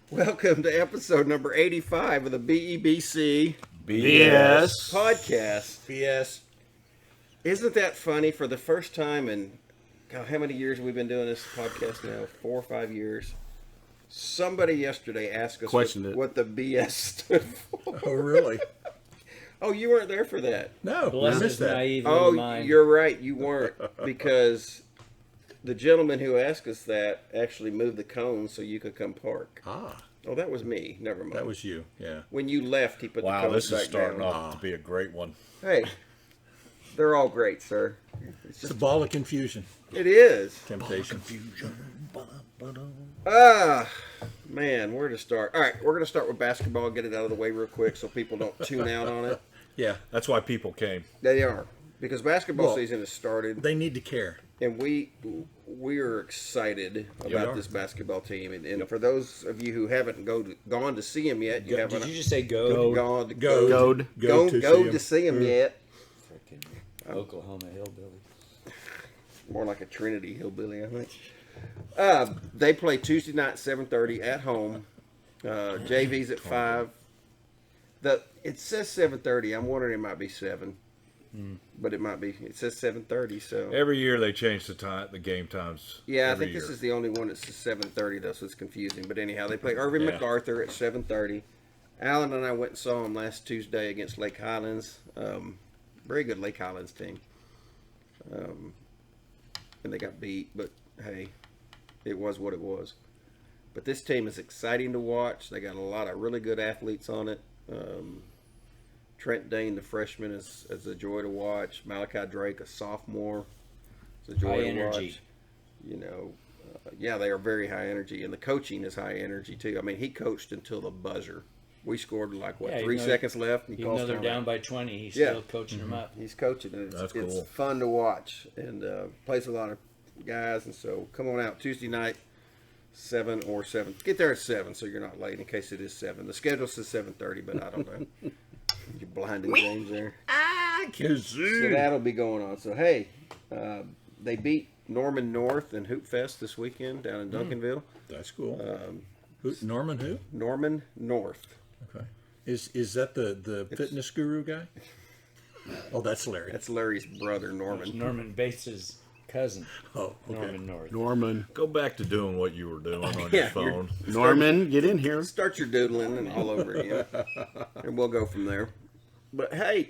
Welcome to episode number 85 of the BEBC BS Podcast. BS. Isn't that funny? For the first time in, God, how many years have we been doing this podcast now? 4 or 5 years. Somebody yesterday asked us what the BS stood for. Oh, really? Oh, you weren't there for that. No, I missed that. Oh, you're right. You weren't, because the gentleman who asked us that actually moved the cone so you could come park. Ah. Oh, that was me. Never mind. That was you, yeah. When you left, he put the cones back down. Wow, this is starting off to be a great one. Hey, they're all great, sir. It's a ball of confusion. It is. Temptation. Man, where to start? All right, we're going to start with basketball, get it out of the way real quick so people don't tune out on it. Yeah. That's why people came. They are. Because basketball season has started. They need to care. And we are excited about this basketball team. And for those of you who haven't gone to see them yet, Did you just say go? Go to see them yet. Freaking Oklahoma hillbilly. More like a Trinity hillbilly, I think. They play Tuesday night, 7:30 at home. JV's at 5. It says 7:30. I'm wondering it might be 7. But it might be. It says 7:30. So every year they change the game times. Yeah, I think this is the only one that says 7:30 though, so it's confusing. But anyhow, they play Irving MacArthur at 7:30. Alan and I went and saw them last Tuesday against Lake Highlands. Very good Lake Highlands team. And they got beat, but hey, it was what it was. But this team is exciting to watch. They got a lot of really good athletes on it. Trent Dane, the freshman, is a joy to watch. Malachi Drake, a sophomore, is a joy to watch. You know, they are very high energy, and the coaching is high energy too. I mean, he coached until the buzzer. We scored 3 seconds left. And even though they're down by 20, he's still coaching them up. He's coaching, and That's cool. It's fun to watch, and plays a lot of guys. And so come on out Tuesday night, 7 or 7. Get there at 7 so you're not late in case it is 7. The schedule says 7:30, but I don't know. You're blinding James there. So that'll be going on. So, hey, they beat Norman North in Hoop Fest this weekend down in Duncanville. That's cool. Norman who? Norman North. Okay. Is that the fitness guru guy? Oh, that's Larry. That's Larry's brother, Norman. That's Norman Bates' cousin. Oh, okay. Norman North. Norman. Go back to doing what you were doing on your phone. Norman, get in here. Start your doodling and all over again. And we'll go from there. But hey,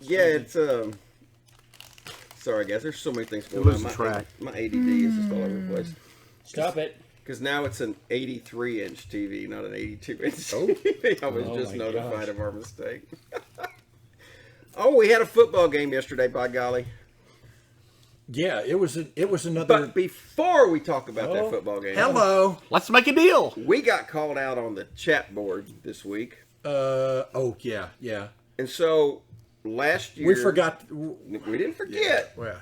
it's sorry guys, there's so many things going on. My ADD is just all over the place. Stop it. Because now it's an 83-inch TV, not an 82-inch TV. I was just notified of our mistake. We had a football game yesterday, by golly. Yeah, it was another. But before we talk about that football game, Let's make a deal. we got called out on the chat board this week. Yeah. And so last year We forgot. We didn't forget. Yeah.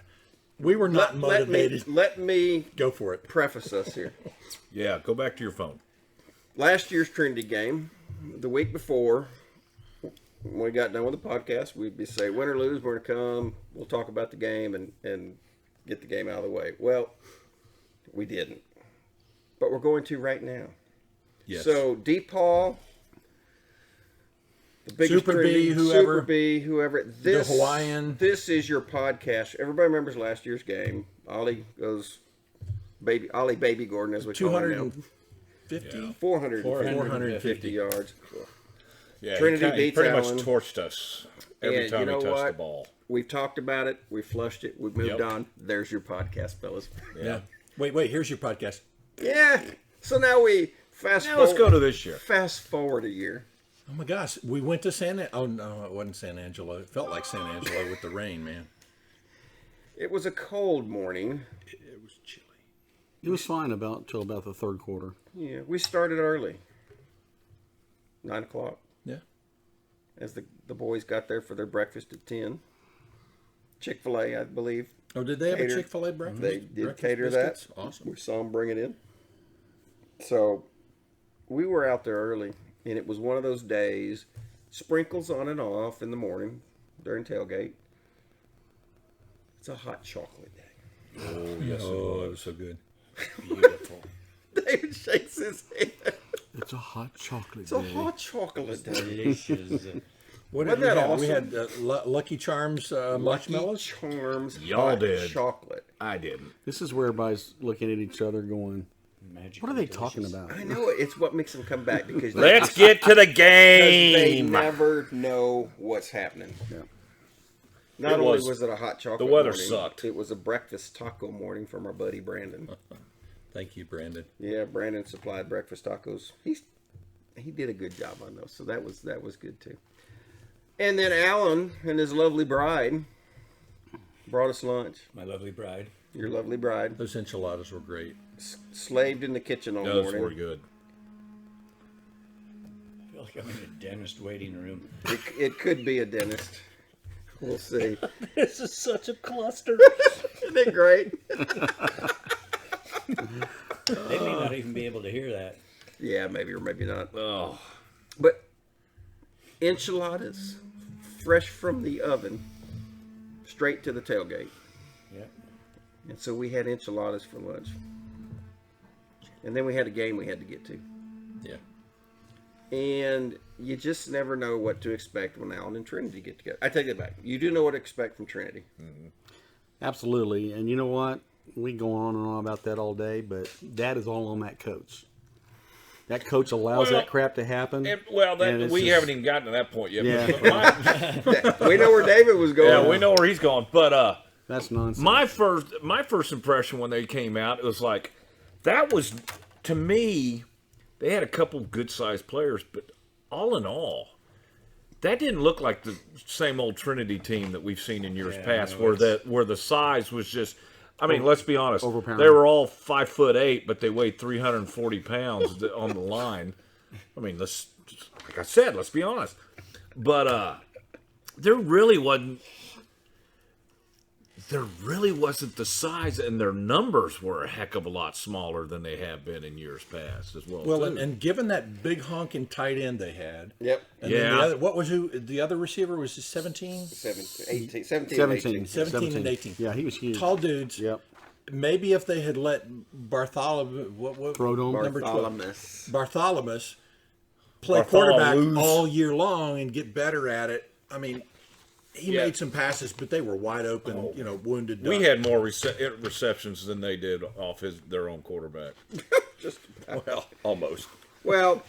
We were not motivated. Let me Go for it. preface us here. Yeah, go back to your phone. Last year's Trinity game, the week before, when we got done with the podcast, we'd be say, win or lose, we're going to come. We'll talk about the game and get the game out of the way. Well, we didn't. But we're going to right now. Yes. So, DePaul, the biggest Super Trinity, B, whoever. Super B, whoever. The Hawaiian. This is your podcast. Everybody remembers last year's game. Ollie Baby Gordon, as we call him now. 250? 450 yards. Yeah, Trinity he beats pretty Allen. much torched us every time he touched the ball. We've talked about it. We flushed it. We've moved on. There's your podcast, fellas. Yeah. Wait. Here's your podcast. Yeah. So now we Let's go to this year. Fast forward a year. Oh my gosh, we went to Oh no, it wasn't San Angelo. It felt like San Angelo with the rain, man. It was a cold morning. It was chilly. It was fine till about the third quarter. Yeah, we started early. 9 o'clock. Yeah. As the boys got there for their breakfast at 10. Chick-fil-A, I believe. Oh, did they have a Chick-fil-A breakfast? They did breakfast cater biscuits? that. Awesome. We saw them bring it in. So we were out there early, and it was one of those days, sprinkles on and off in the morning during tailgate. It's a hot chocolate day. Oh, yes, Oh, it was so good. Beautiful. David shakes his head. It's a hot chocolate It's a hot chocolate day. Delicious. What Wasn't did we that have? awesome? We had Lucky Charms marshmallows. Charms. Y'all hot did. chocolate. I didn't. This is where everybody's looking at each other going, Magical what are they delicious. talking about? I know it's what makes them come back because Let's get to the they game. never know what's happening. Yeah. Not It only was- was it a hot chocolate the weather morning, sucked. It was a breakfast taco morning from our buddy Brandon. Thank you, Brandon. Yeah, Brandon supplied breakfast tacos. He did a good job on those, so that was good too. And then Alan and his lovely bride brought us lunch. My lovely bride. Your lovely bride Those enchiladas were great. slaved in the kitchen all Those morning. were good. I feel like I'm in a dentist waiting room. It could be a dentist. We'll see. This is such a cluster. Isn't it great? They may not even be able to hear that. Yeah, maybe or maybe not. Oh, But enchiladas, fresh from the oven, straight to the tailgate. Yep. And so we had enchiladas for lunch. And then we had a game we had to get to. Yeah. And you just never know what to expect when Alan and Trinity get together. I take that back. You do know what to expect from Trinity. Absolutely. And you know what? We go on and on about that all day, but that is all on that coach. That coach allows Well, that crap to happen. and, well, and that, it's we just- haven't even gotten to that point yet. Yeah. But We know where David was going. yeah, we know where he's going. But That's nonsense. my first impression when they came out, it was like that was, to me, they had a couple good sized players, but all in all, that didn't look like the same old Trinity team that we've seen in years past, no, where the size was just. I mean, let's be honest. Overpowering. They were all 5'8", but they weighed 340 pounds on the line. I mean, like I said, let's be honest. But there really wasn't the size, and their numbers were a heck of a lot smaller than they have been in years past as well. Well, too. and given that big honking tight end they had, Yep. and then Yeah. the other receiver was 17? 17, 18. 17 and 18. Yeah, he was huge. Tall dudes. Yep. Maybe if they had let Bartholomew, Frodome. number 12, Bartholomew. Bartholomew play Bartholomew. quarterback all year long and get better at it. I mean, he Yeah. made some passes, but they were wide open, wounded. we duck. had more receptions than they did off their own quarterback. Just Well, almost. Well,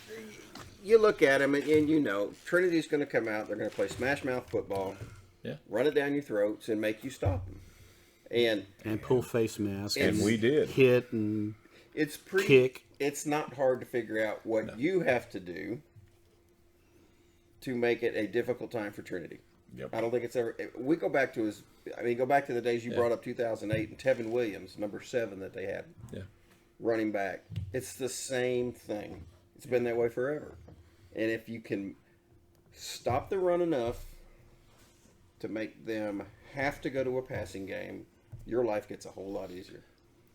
you look at them, and you know Trinity's going to come out. They're going to play smash mouth football, Yeah. run it down your throats, and make you stop them. And pull face masks. And we did. Hit and it's pretty. kick. It's not hard to figure out what you have to do to make it a difficult time for Trinity. Yep. I don't think it's ever. We go back to go back to the days you brought up 2008 and Tevin Williams, number 7 that they had. Yeah. Running back. It's the same thing. It's been that way forever. And if you can stop the run enough to make them have to go to a passing game, your life gets a whole lot easier.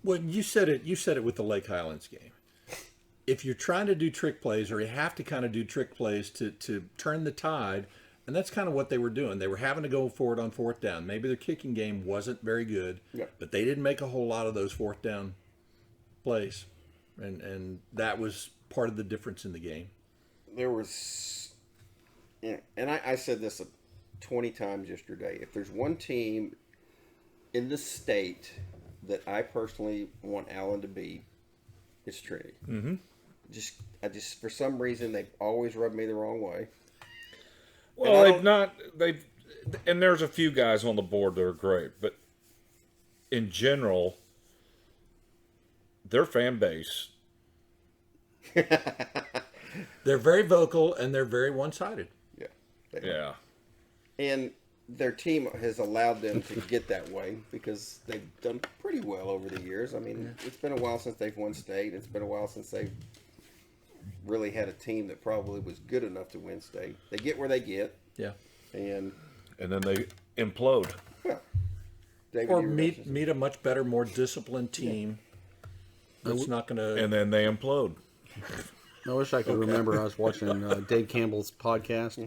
Well, you said it with the Lake Highlands game. If you're trying to do trick plays, or you have to kind of do trick plays to turn the tide, and that's kind of what they were doing. They were having to go for it on fourth down. Maybe their kicking game wasn't very good, but they didn't make a whole lot of those fourth down plays, and that was part of the difference in the game. There was, and I said this 20 times yesterday. If there's one team in the state that I personally want Allen to be, it's Trinity. Mm-hmm. I just for some reason they've always rubbed me the wrong way. Well, and there's a few guys on the board that are great, but in general, their fan base. They're very vocal and they're very one-sided. Yeah. Yeah. And their team has allowed them to get that way because they've done pretty well over the years. I mean, it's been a while since they've won state. It's been a while since they've really had a team that probably was good enough to win state. They get where they get. Yeah. And And then they implode. well, David, Or you were meet a much better, more disciplined team that's not going to. And then they implode. I wish I could remember. I was watching Dave Campbell's podcast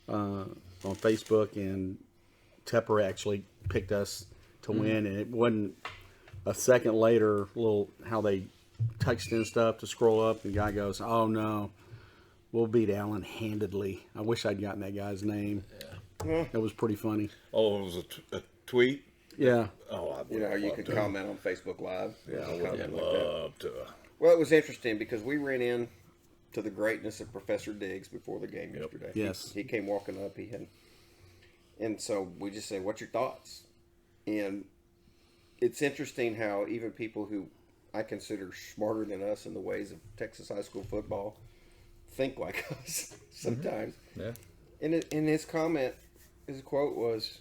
on Facebook, and Tepper actually picked us to win, and it wasn't a second later, how they text and stuff to scroll up, and the guy goes, "Oh no, we'll beat Allen handedly." I wish I'd gotten that guy's name. Yeah. It was pretty funny. Oh, it was a tweet? Yeah. Oh, You could comment on Facebook Live. Yeah, I You would comment have like that. loved to. Well, it was interesting because we ran in to the greatness of Professor Diggs before the game yesterday. Yes. He came walking up. And so we just say, "What's your thoughts?" And it's interesting how even people who I consider smarter than us in the ways of Texas high school football think like us sometimes. Yeah. In his comment, his quote was,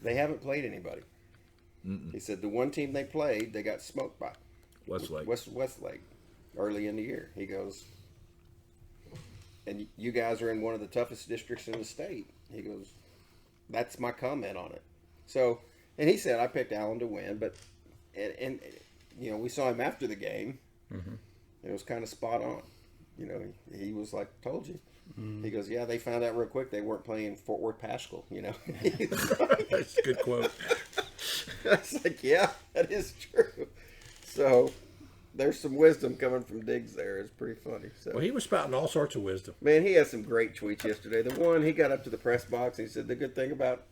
"They haven't played anybody." He said the one team they played, they got smoked by. Westlake. Westlake, early in the year. He goes, and you guys are in one of the toughest districts in the state. He goes, that's my comment on it. So, and he said, I picked Allen to win, but, and we saw him after the game. Mm-hmm. It was kind of spot on. He was like, told you. He goes, yeah, they found out real quick they weren't playing Fort Worth Paschal, That's a good quote. I was like, yeah, that is true. So there's some wisdom coming from Diggs there. It's pretty funny. So, Well, he was spouting all sorts of wisdom. man, he had some great tweets yesterday. The one, he got up to the press box and he said, the good thing about,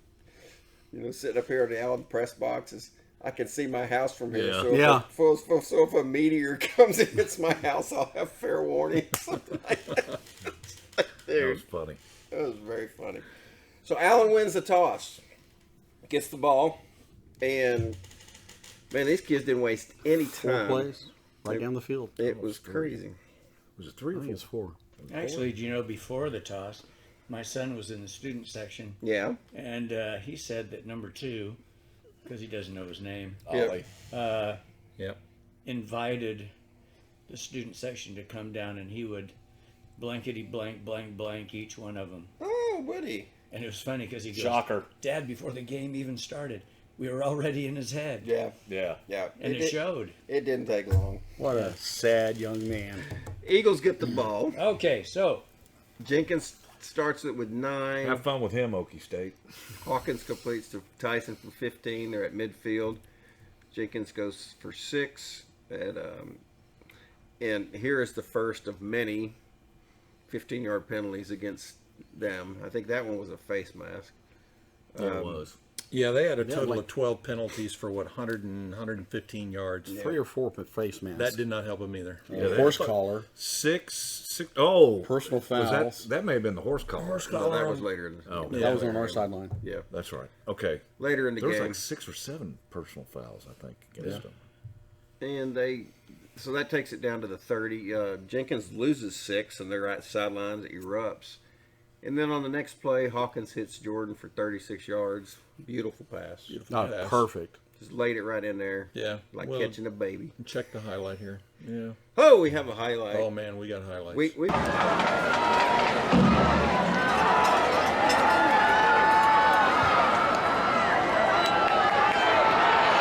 sitting up here in the Allen press box is I can see my house from here. Yeah. So if a meteor comes and hits my house, I'll have fair warning. Something like that. That Dude, was funny. that was very funny. So Allen wins the toss, gets the ball, and man, these kids didn't waste any 4 time. plays right down the field. It was crazy. Was it 3 I or think 4? it's 4. Actually, before the toss, my son was in the student section, Yeah. and he said that number 2, because he doesn't know his name, Yep. Yep. invited the student section to come down, and he would blankety blank blank blank each one of them. Oh, Woody. And it was funny because he goes, Shocker. Dad, before the game even started, we were already in his head. Yeah. Yeah. Yeah. And it showed. It didn't take long. What a sad young man. Eagles get the ball. Okay, so Jenkins starts it with 9. Have fun with him, Okie State. Hawkins completes to Tyson for 15. They're at midfield. Jenkins goes for 6. And here is the first of many 15-yard penalties against them. I think that one was a face mask. It was. Yeah, they had a total like- of 12 penalties for 115 yards. 3 or 4 face masks. That did not help him either. Horse collar. Six. Oh. Personal Was fouls. that may have been the horse collar. No, that was later. Oh. That was on our sideline. Yeah. That's right. Okay. Later in the There was game. like 6 or 7 personal fouls, I think, against them. And so that takes it down to the 30. Jenkins loses 6, and they're at sidelines. It erupts. And then on the next play, Hawkins hits Jordan for 36 yards. Beautiful pass. Oh, pass. perfect. Just laid it right in there. Yeah. Like Well, catching a baby. check the highlight here. Yeah. Oh, we have a highlight. Oh, man, we got highlights. we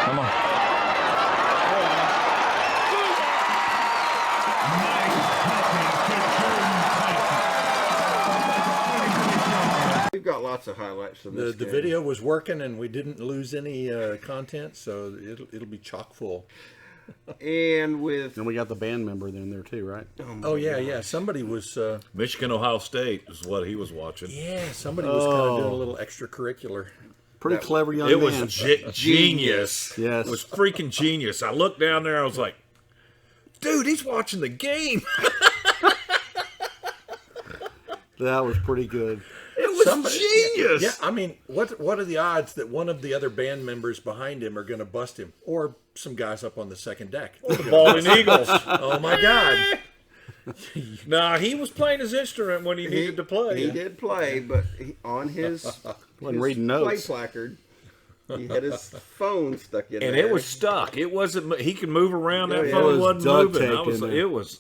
Come on. We've got lots of highlights from this the game. video was working, and we didn't lose any content, so it'll be chock full. And with And we got the band member in there too, right? Oh, yeah. Somebody was... Michigan, Ohio State is what he was watching. somebody was kind of doing a little extracurricular. Pretty clever young It man. was genius. Yes. It was freaking genius. I looked down there, I was like, dude, he's watching the game. That was pretty good. It was genius. Yeah, I mean, what are the odds that one of the other band members behind him are going to bust him, or some guys up on the second deck? Baldwin Eagles. Oh my God! Nah, he was playing his instrument when he needed to play. He did play, but on his, Wasn't reading notes. play placard, he had his phone stuck in And there. it was stuck. It wasn't. He could move around. That yeah. phone It was wasn't duct moving. taped in there. It was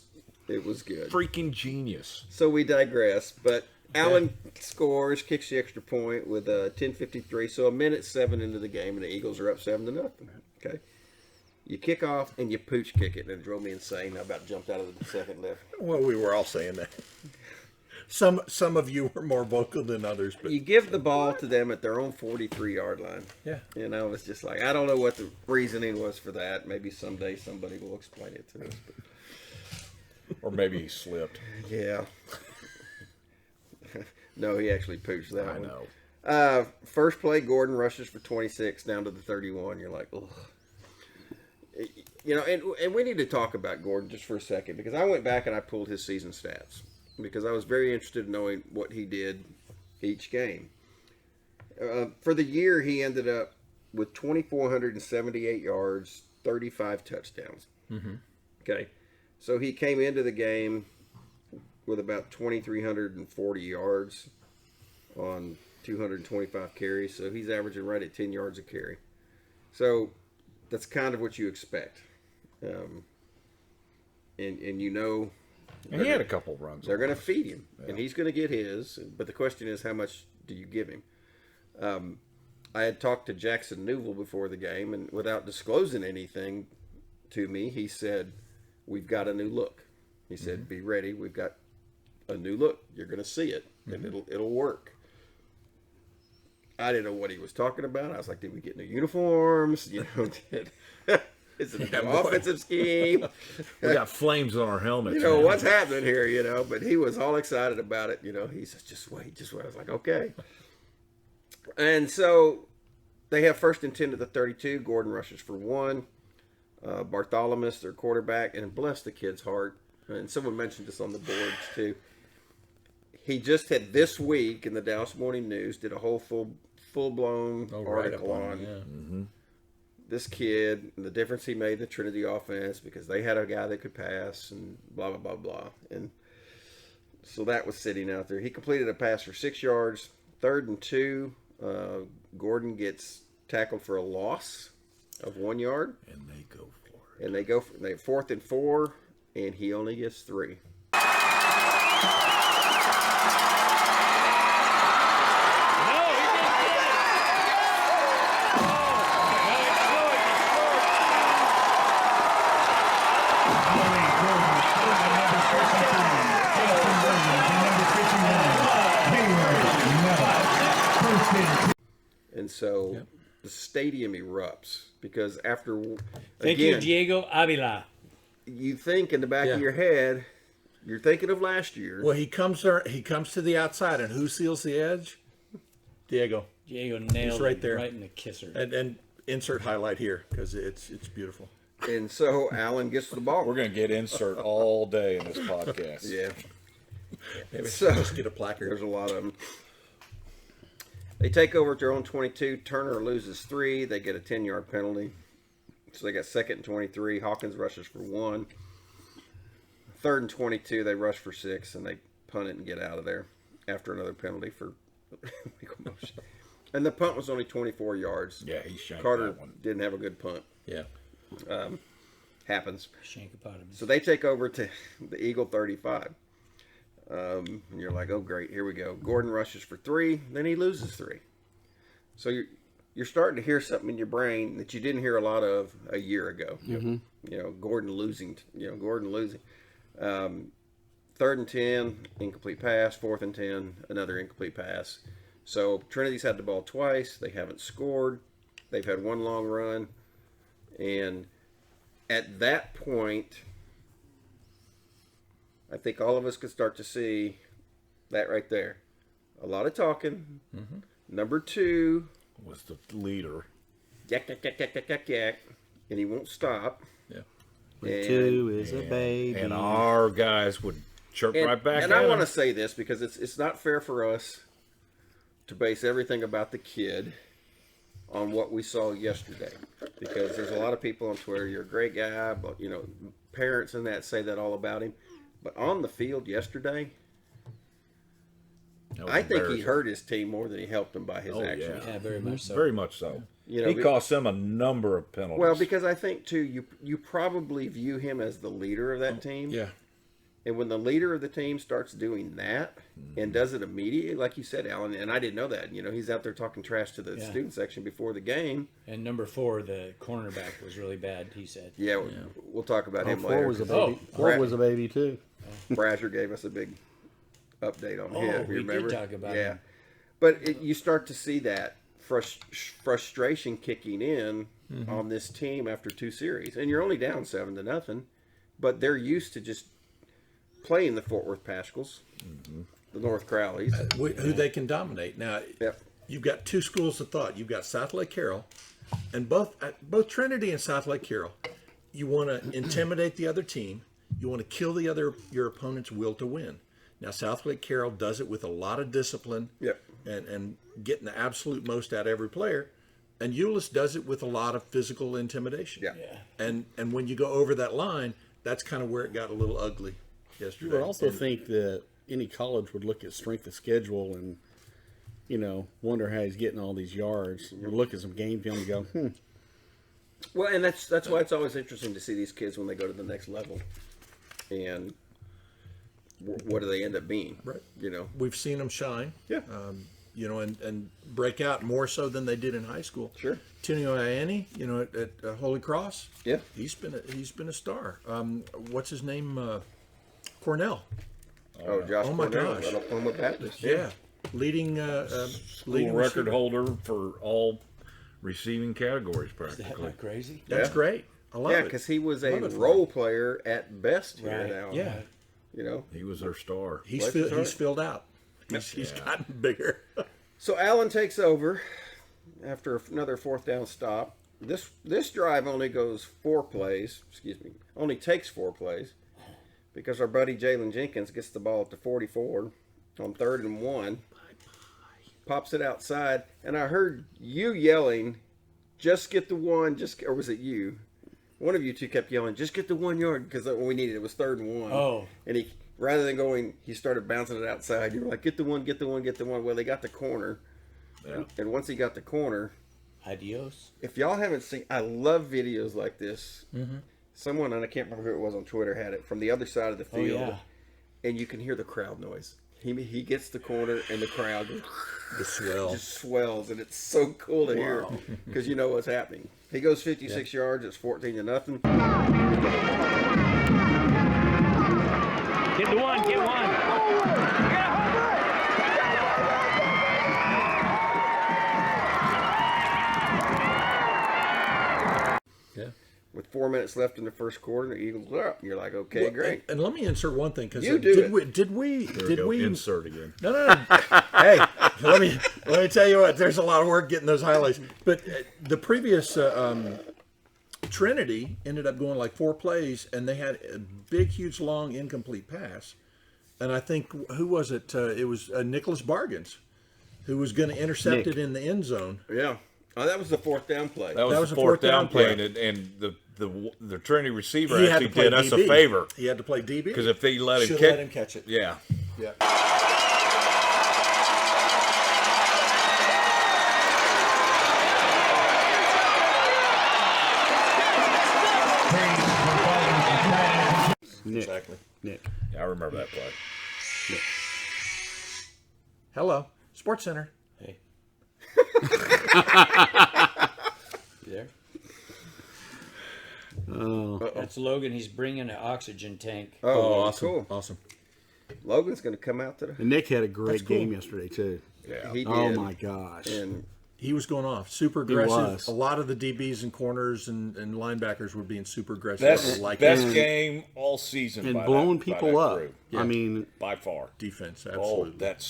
It was good. freaking genius. So we digress, but Allen scores, kicks the extra point with 10:53. So a minute 7 into the game, and the Eagles are up 7-0. Okay, you kick off and you pooch kick it, and it drove me insane. I about jumped out of the second lift. Well, we were all saying that. Some of you were more vocal than others, but You give the ball to them at their own 43-yard line. yeah. It's just like, I don't know what the reasoning was for that. Maybe someday somebody will explain it to us. But Or maybe he slipped. yeah. No, he actually pooched that I one. know. First play, Gordon rushes for 26 down to the 31. You're like, ugh. And we need to talk about Gordon just for a second, because I went back and I pulled his season stats because I was very interested in knowing what he did each game. For the year, he ended up with 2,478 yards, 35 touchdowns. Mm-hmm. Okay. So he came into the game with about 2,340 yards on 225 carries. So he's averaging right at 10 yards a carry. So that's kind of what you expect. And And he had a couple runs. they're going to feed him, and he's going to get his. But the question is, how much do you give him? I had talked to Jackson Newell before the game, and without disclosing anything to me, he said, "We've got a new look." He said, "Be ready. We've got a new look. You're going to see it, and it'll work." I didn't know what he was talking about. I was like, "Did we get new uniforms? Is it an offensive scheme? We got flames on our helmets. What's happening here? But he was all excited about it. He says, just wait. I was like, okay. And so they have 1st and 10 to the 32. Gordon rushes for 1. Bartholomew, their quarterback, and bless the kid's heart. And someone mentioned this on the boards too. He just had this week in the Dallas Morning News did a whole full-blown article on this kid and the difference he made in the Trinity offense because they had a guy that could pass and blah, blah, blah, blah. And so that was sitting out there. He completed a pass for 6 yards. 3rd and 2, Gordon gets tackled for a loss of 1 yard. And they go for it. And they 4th and 4, and he only gets 3. And so the stadium erupts because after Thank you, Diego Avila. You think in the back of your head, you're thinking of last year. Well, he comes to the outside, and who seals the edge? Diego. Diego nailed right it there. right in the kisser. And insert highlight here because it's beautiful. And so Allen gets the ball. We're going to get insert all day in this podcast. Yeah. Maybe So just get a placard. There's a lot of them. They take over at their own 22. Turner loses 3. They get a 10-yard penalty. So they got 2nd and 23. Hawkins rushes for 1. 3rd and 22. They rush for 6, and they punt it and get out of there after another penalty for legal motion. And the punt was only 24 yards. Yeah, he shanked Carter that one. didn't have a good punt. Yeah. Happens. Shankopotamus. So they take over to the Eagle 35. And you're like, oh, great, here we go. Gordon rushes for 3, then he loses 3. So you're starting to hear something in your brain that you didn't hear a lot of a year ago. Gordon losing. 3rd and 10, incomplete pass. 4th and 10, another incomplete pass. So Trinity's had the ball twice. They haven't scored. They've had one long run. And at that point, I think all of us could start to see that right there. A lot of talking. Number 2 Was the leader. yak, yak, yak, yak, yak, yak, yak, and he won't stop. Yeah. And, 2 is a baby. And our guys would chirp right back and at I him. want to say this because it's not fair for us to base everything about the kid on what we saw yesterday, because there's a lot of people on Twitter, you're a great guy, but parents and that say that all about him. But on the field yesterday, That was I think he embarrassing. hurt his team more than he helped them by his actions. Yeah, very much so. Very much so. You know, He cost them a number of penalties. Well, because I think too, you probably view him as the leader of that team. Yeah. And when the leader of the team starts doing that and does it immediately, like you said, Alan, and I didn't know that, he's out there talking trash to the student section before the game. And number 4, the cornerback, was really bad, he said. Yeah, we'll talk about him 4 later. was a baby. 4 was a baby too. Brasher gave us a big update on Oh, him. we You did remember? talk about yeah. him. But you start to see that frustration kicking in on this team after 2 series, and you're only down 7-0, but they're used to just playing the Fort Worth Pascals, the North Crowleys, who they can dominate. Now, Yep. you've got 2 schools of thought. You've got South Lake Carroll, and both Trinity and South Lake Carroll. You want to intimidate the other team. You want to kill your opponent's will to win. Now, South Lake Carroll does it with a lot of discipline Yep. and getting the absolute most out of every player. And Euless does it with a lot of physical intimidation. Yeah. And when you go over that line, that's kind of where it got a little ugly yesterday. You would also think that any college would look at strength of schedule and, wonder how he's getting all these yards. You look at some game film and go, Well, and that's why it's always interesting to see these kids when they go to the next level, and what do they end up being? Right. We've seen them shine. Yeah. And break out more so than they did in high school. Sure. Tunio Ianni, at Holy Cross. Yeah. He's been a star. What's his name? Cornell. Josh oh my Cornell gosh. at Oklahoma Baptist. Yeah. Leading School record holder for all receiving categories, Is that practically. not crazy? That's Yeah. great. I love Yeah, it. because he was a Love it for role player at best here Right. now. Yeah. He was their star. He's Bless his heart. filled out. He's gotten bigger. So Allen takes over after another 4th down stop. This drive only goes 4 plays. Excuse me, only takes 4 plays because our buddy Jalen Jenkins gets the ball at the 44 on 3rd and 1. Pops it outside, and I heard you yelling, "Just get the one!" Or was it you? One of you two kept yelling, "Just get the 1 yard," because what we needed it was 3rd and 1. Oh. And he, rather than going, he started bouncing it outside. You were like, "Get the one, get the one, get the one." Well, they got the corner, and once he got the corner, Adios. if y'all haven't seen, I love videos like this. Someone, and I can't remember who it was on Twitter, had it from the other side of the Oh, field, yeah. and you can hear the crowd noise. He gets the corner, and the crowd The swell. just swells, and it's so cool to hear because you know what's happening. He goes 56 yards. It's 14-0. Get the one, get one. Yeah. With 4 minutes left in the first quarter, the Eagles are up. You're like, okay, Well, great. And let me insert one thing because You do it. did we Insert again. No. Hey, let me tell you what. There's a lot of work getting those highlights. But the previous Trinity ended up going like 4 plays, and they had a big, huge, long, incomplete pass. And I think who was it? It was Nicholas Bargains, who was going to intercept it in the end zone. Yeah. Oh, that was the 4th down play. That was a the fourth down play, play. and the Trinity receiver He had actually to play did us DB. a favor. He had to play DB Because if they let him Should catch, let him catch it. yeah. Yeah. Nick. Exactly. Nick. I remember that play. Hello, Sports Center. Hey. You there? That's Logan. He's bringing an oxygen tank. Oh, Awesome. cool. Awesome. Logan's going to come out to the. And Nick had a great That's cool. game yesterday, too. Yeah. He did. Oh, my gosh. And He was going off, super aggressive. was. A lot of the DBs and corners and linebackers were being super aggressive. Best, like best game all season. And by blowing that, by people that up. group. I mean, By far. defense, Oh, absolutely. that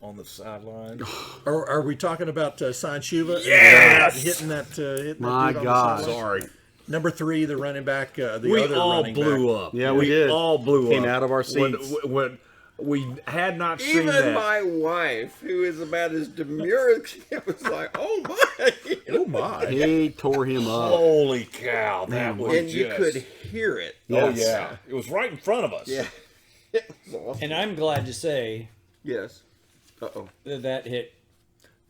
on the sideline. Are we talking about San Shuva? Yes! Hitting that. Hitting My that dude God. on the sideline? Sorry. Number 3, the running back. The We other all running blew back. up. Yeah, we did. all blew Came up. out of our When- seats. When we had not seen even that. my wife, who is about as demure as it was like, oh my. Oh my! he tore him up. Holy cow, that was And you just... could hear it. Oh, Yes. yeah. It was right in front of us. Yeah. It was awesome. And I'm glad to say Yes. Uh-oh. that hit.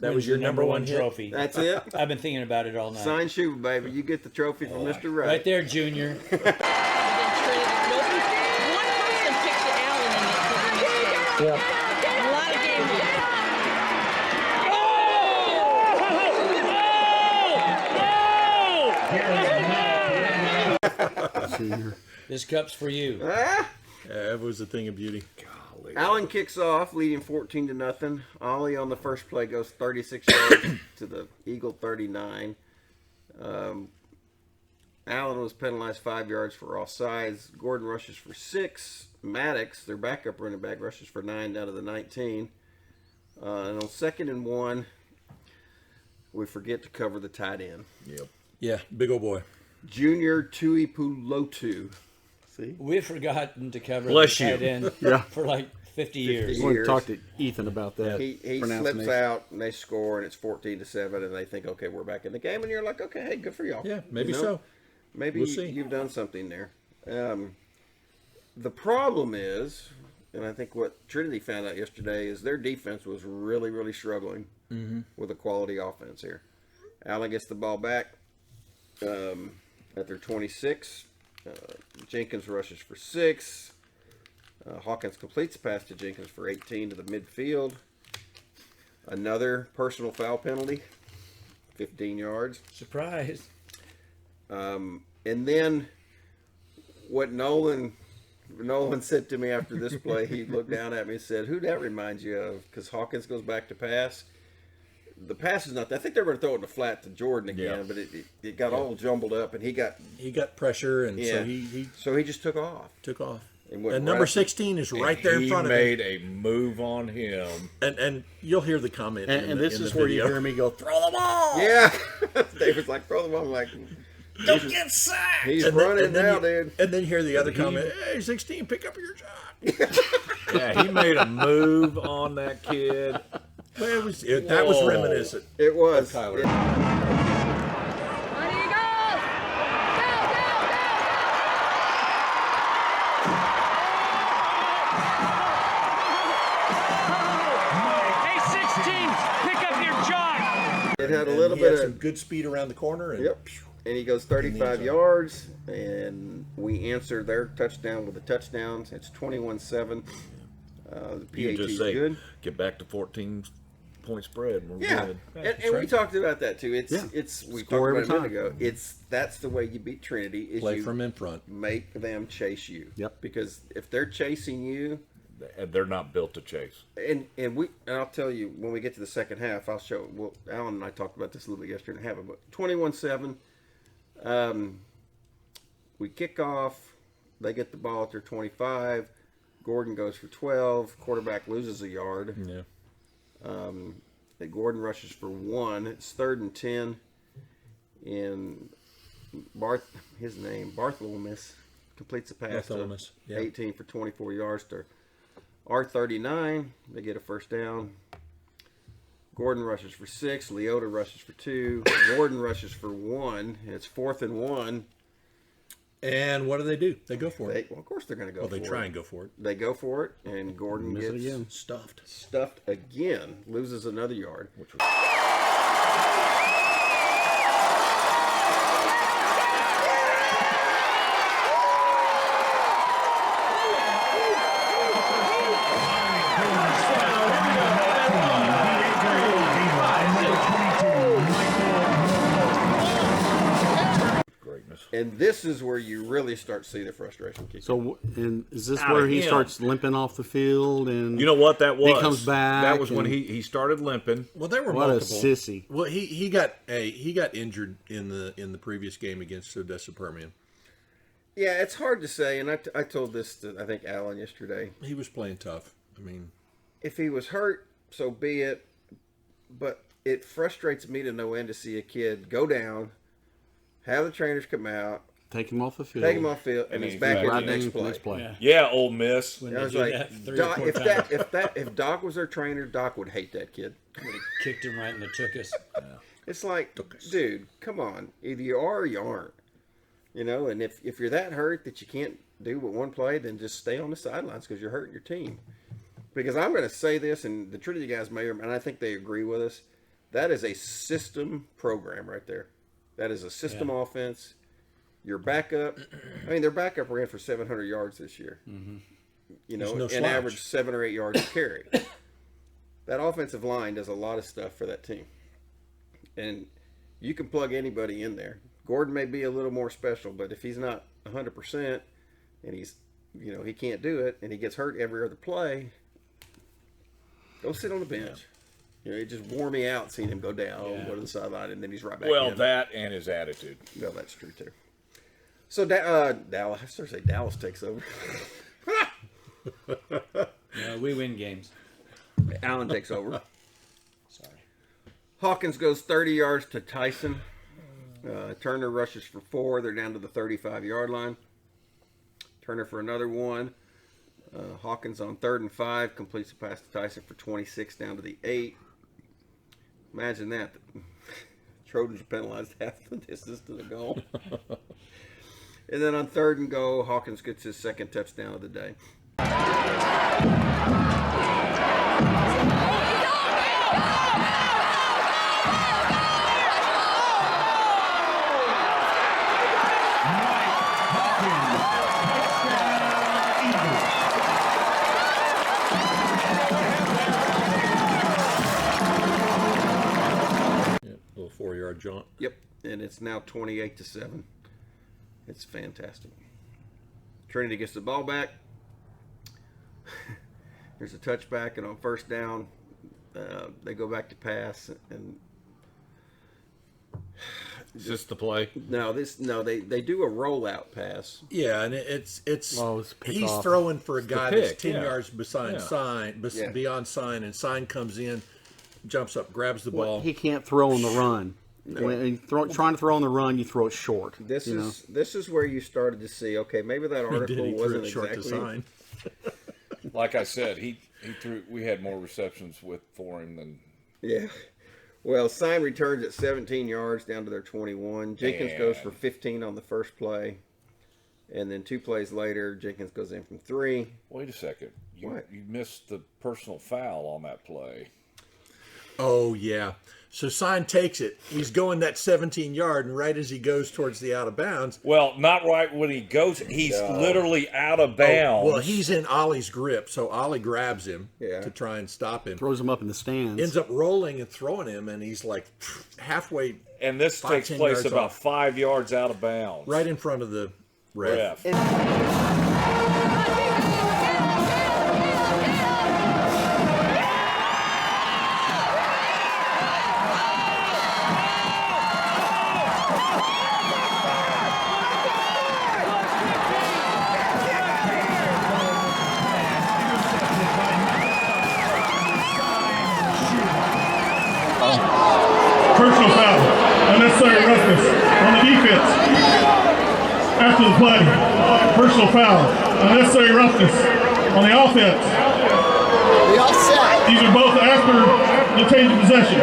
That wins was your the number one hit? trophy. That's it. I've been thinking about it all night. Sign shoe, baby. You get the trophy from Mr. Wright. Right there, Junior. One person picked Allen in it to win this game. A lot of games. Senior. This cup's for you. Ah, That was a thing of beauty. Golly. Allen kicks off, leading 14-0. Ollie on the first play goes 36 yards to the Eagle 39. Allen was penalized 5 yards for offsides. Gordon rushes for 6. Maddox, their backup running back, rushes for 9 down to the 19. And on 2nd and 1, we forget to cover the tight end. Yep. Yeah, big old boy. Junior Tuipulotu. See? We've forgotten to cover Bless the you. tight end Yeah. for like 50 years. I want to years. talk to Ethan about that. He slips pronunciation. out, and they score, and it's 14-7, and they think, okay, we're back in the game. And you're like, okay, hey, good for y'all. Yeah, maybe You know? so. Maybe We'll see. you've done something there. The problem is, and I think what Trinity found out yesterday, is their defense was really, really struggling with a quality offense here. Allen gets the ball back at their 26. Jenkins rushes for 6. Hawkins completes the pass to Jenkins for 18 to the midfield. Another personal foul penalty, 15 yards. Surprise. And then what Nolan said to me after this play, he looked down at me and said, "Who that reminds you of?" Because Hawkins goes back to pass. The pass is not. I think they were going to throw it in the flat to Jordan again, Yeah. but it got all jumbled up, and he got pressure, and yeah. so he just took off. took off. And went And number right- 16 is right there in He front of him. made a move on him. And you'll hear the comment. And this in is the where video. you hear me go, throw the ball! Yeah, David's like, throw the ball. I'm like, Don't get sacked. he's And then- running and then now, you, dude. And then you hear the other comment, hey, 16, pick up your shot. Yeah, he made a move on that kid. Well, that was Whoa. reminiscent. It was. Tyler. It- On Eagles! Go, go, go! Hey, 16, pick up your job. It had a And little he had bit some of good speed around the corner. And Yep. And he goes 35 yards, and we answer their touchdown with a touchdown. It's 21-7. The You PAT just is say, good. get back to 14-point spread. And we're Yeah, good. and we talked about that too. It's Yeah. we Score talked about every it a minute ago. That's the way you beat Trinity. Is play you from in front. make them chase you. Yep. Because if they're chasing you, And they're not built to chase. and I'll tell you when we get to the second half, I'll show. Well, Alan and I talked about this a little bit yesterday and haven't, but 21-7. We kick off. They get the ball at their 25. Gordon goes for 12. Quarterback loses a yard. Yeah. Then Gordon rushes for 1. It's 3rd and 10. And Bartholomew completes a pass to Bartholomew, yeah. 18 for 24 yards to R39. They get a first down. Gordon rushes for 6. Leota rushes for 2. Gordon rushes for 1. And it's 4th and 1. And what do? They go for it. Well, of course they're going to go Well, for they it. try and go for it. They go for it, and Gordon Miss it gets again. Stuffed. stuffed again. Loses another yard. Which was greatness. And this is where you really start seeing the frustration kick. So, and is this Out where of he him. starts limping off the field? And You know what that was? He comes back That was when and- he started limping. Well, there were what a multiple. sissy! Well, he got injured in the previous game against Odessa Permian. Yeah, it's hard to say, and I told this to, I think, Alan yesterday. He was playing tough. I mean, If he was hurt, so be it. But it frustrates me to no end to see a kid go down, have the trainers come out, Take him off the field. take him off field, and he's back in the Right next into play. next play. Yeah. Yeah, Ole Miss. When I they was do like, that 3 or Doc, 4 times, if Doc was their trainer, Doc would hate that kid. would have kicked him right in the tuchus. It's like, dude, come on. Either you are or you aren't. You know, and if you're that hurt that you can't do but one play, then just stay on the sidelines because you're hurting your team. Because I'm going to say this, and the Trinity guys may, and I think they agree with us, that is a system program right there. That is a system offense. Your backup, I mean, their backup ran for 700 yards this year. Mm-hmm. You know, There's no and slouch. average 7 or 8 yards a carry. That offensive line does a lot of stuff for that team. And you can plug anybody in there. Gordon may be a little more special, but if he's not 100% and he's he can't do it, and he gets hurt every other play, go sit on the bench. It just wore me out seeing him go down, go to the sideline, and then he's right back in. That and his attitude. Well, that's true, too. So, Dallas, I started to say Dallas takes over. No, we win games. Allen takes over. Sorry. Hawkins goes 30 yards to Tyson. Turner rushes for 4. They're down to the 35-yard line. Turner for another 1. Hawkins on 3rd and 5 completes a pass to Tyson for 26 down to the 8. Imagine that. Trojans are penalized half the distance to the goal. And then on 3rd and goal, Hawkins gets his 2nd touchdown of the day. Little 4-yard jaunt. Yep, and it's now 28-7. It's fantastic. Trinity gets the ball back. There's a touchback, and on 1st down, they go back to pass. And Is this the play? they do a rollout pass. Yeah, and it's it's a pick he's off. throwing for a guy pick, that's 10 yeah. yards beside sign, beyond sign, and sign comes in, jumps up, grabs the ball. He can't throw on the run. When trying to throw on the run, you throw it short. This is where you started to see, okay, maybe that article He threw wasn't it short exactly to sign. Like I said, he threw. We had more receptions for him than. Yeah. Well, sign returns at 17 yards down to their 21. Jenkins goes for 15 on the first play. And then 2 plays later, Jenkins goes in from 3. Wait a second. What? You missed the personal foul on that play. Oh, yeah. So sign takes it. He's going that 17-yard, and right as he goes towards the out of bounds. Well, not right when he goes. He's literally out of bounds. Well, he's in Ollie's grip, so Ollie grabs him to try and stop him. Throws him up in the stands. Ends up rolling and throwing him, and he's like halfway. And this 5, takes 10 place yards about off. 5 yards out of bounds. Right in front of the ref. Personal foul, unnecessary roughness on the defense. After the play, personal foul, unnecessary roughness on the offense. The offset. These are both after the change of possession.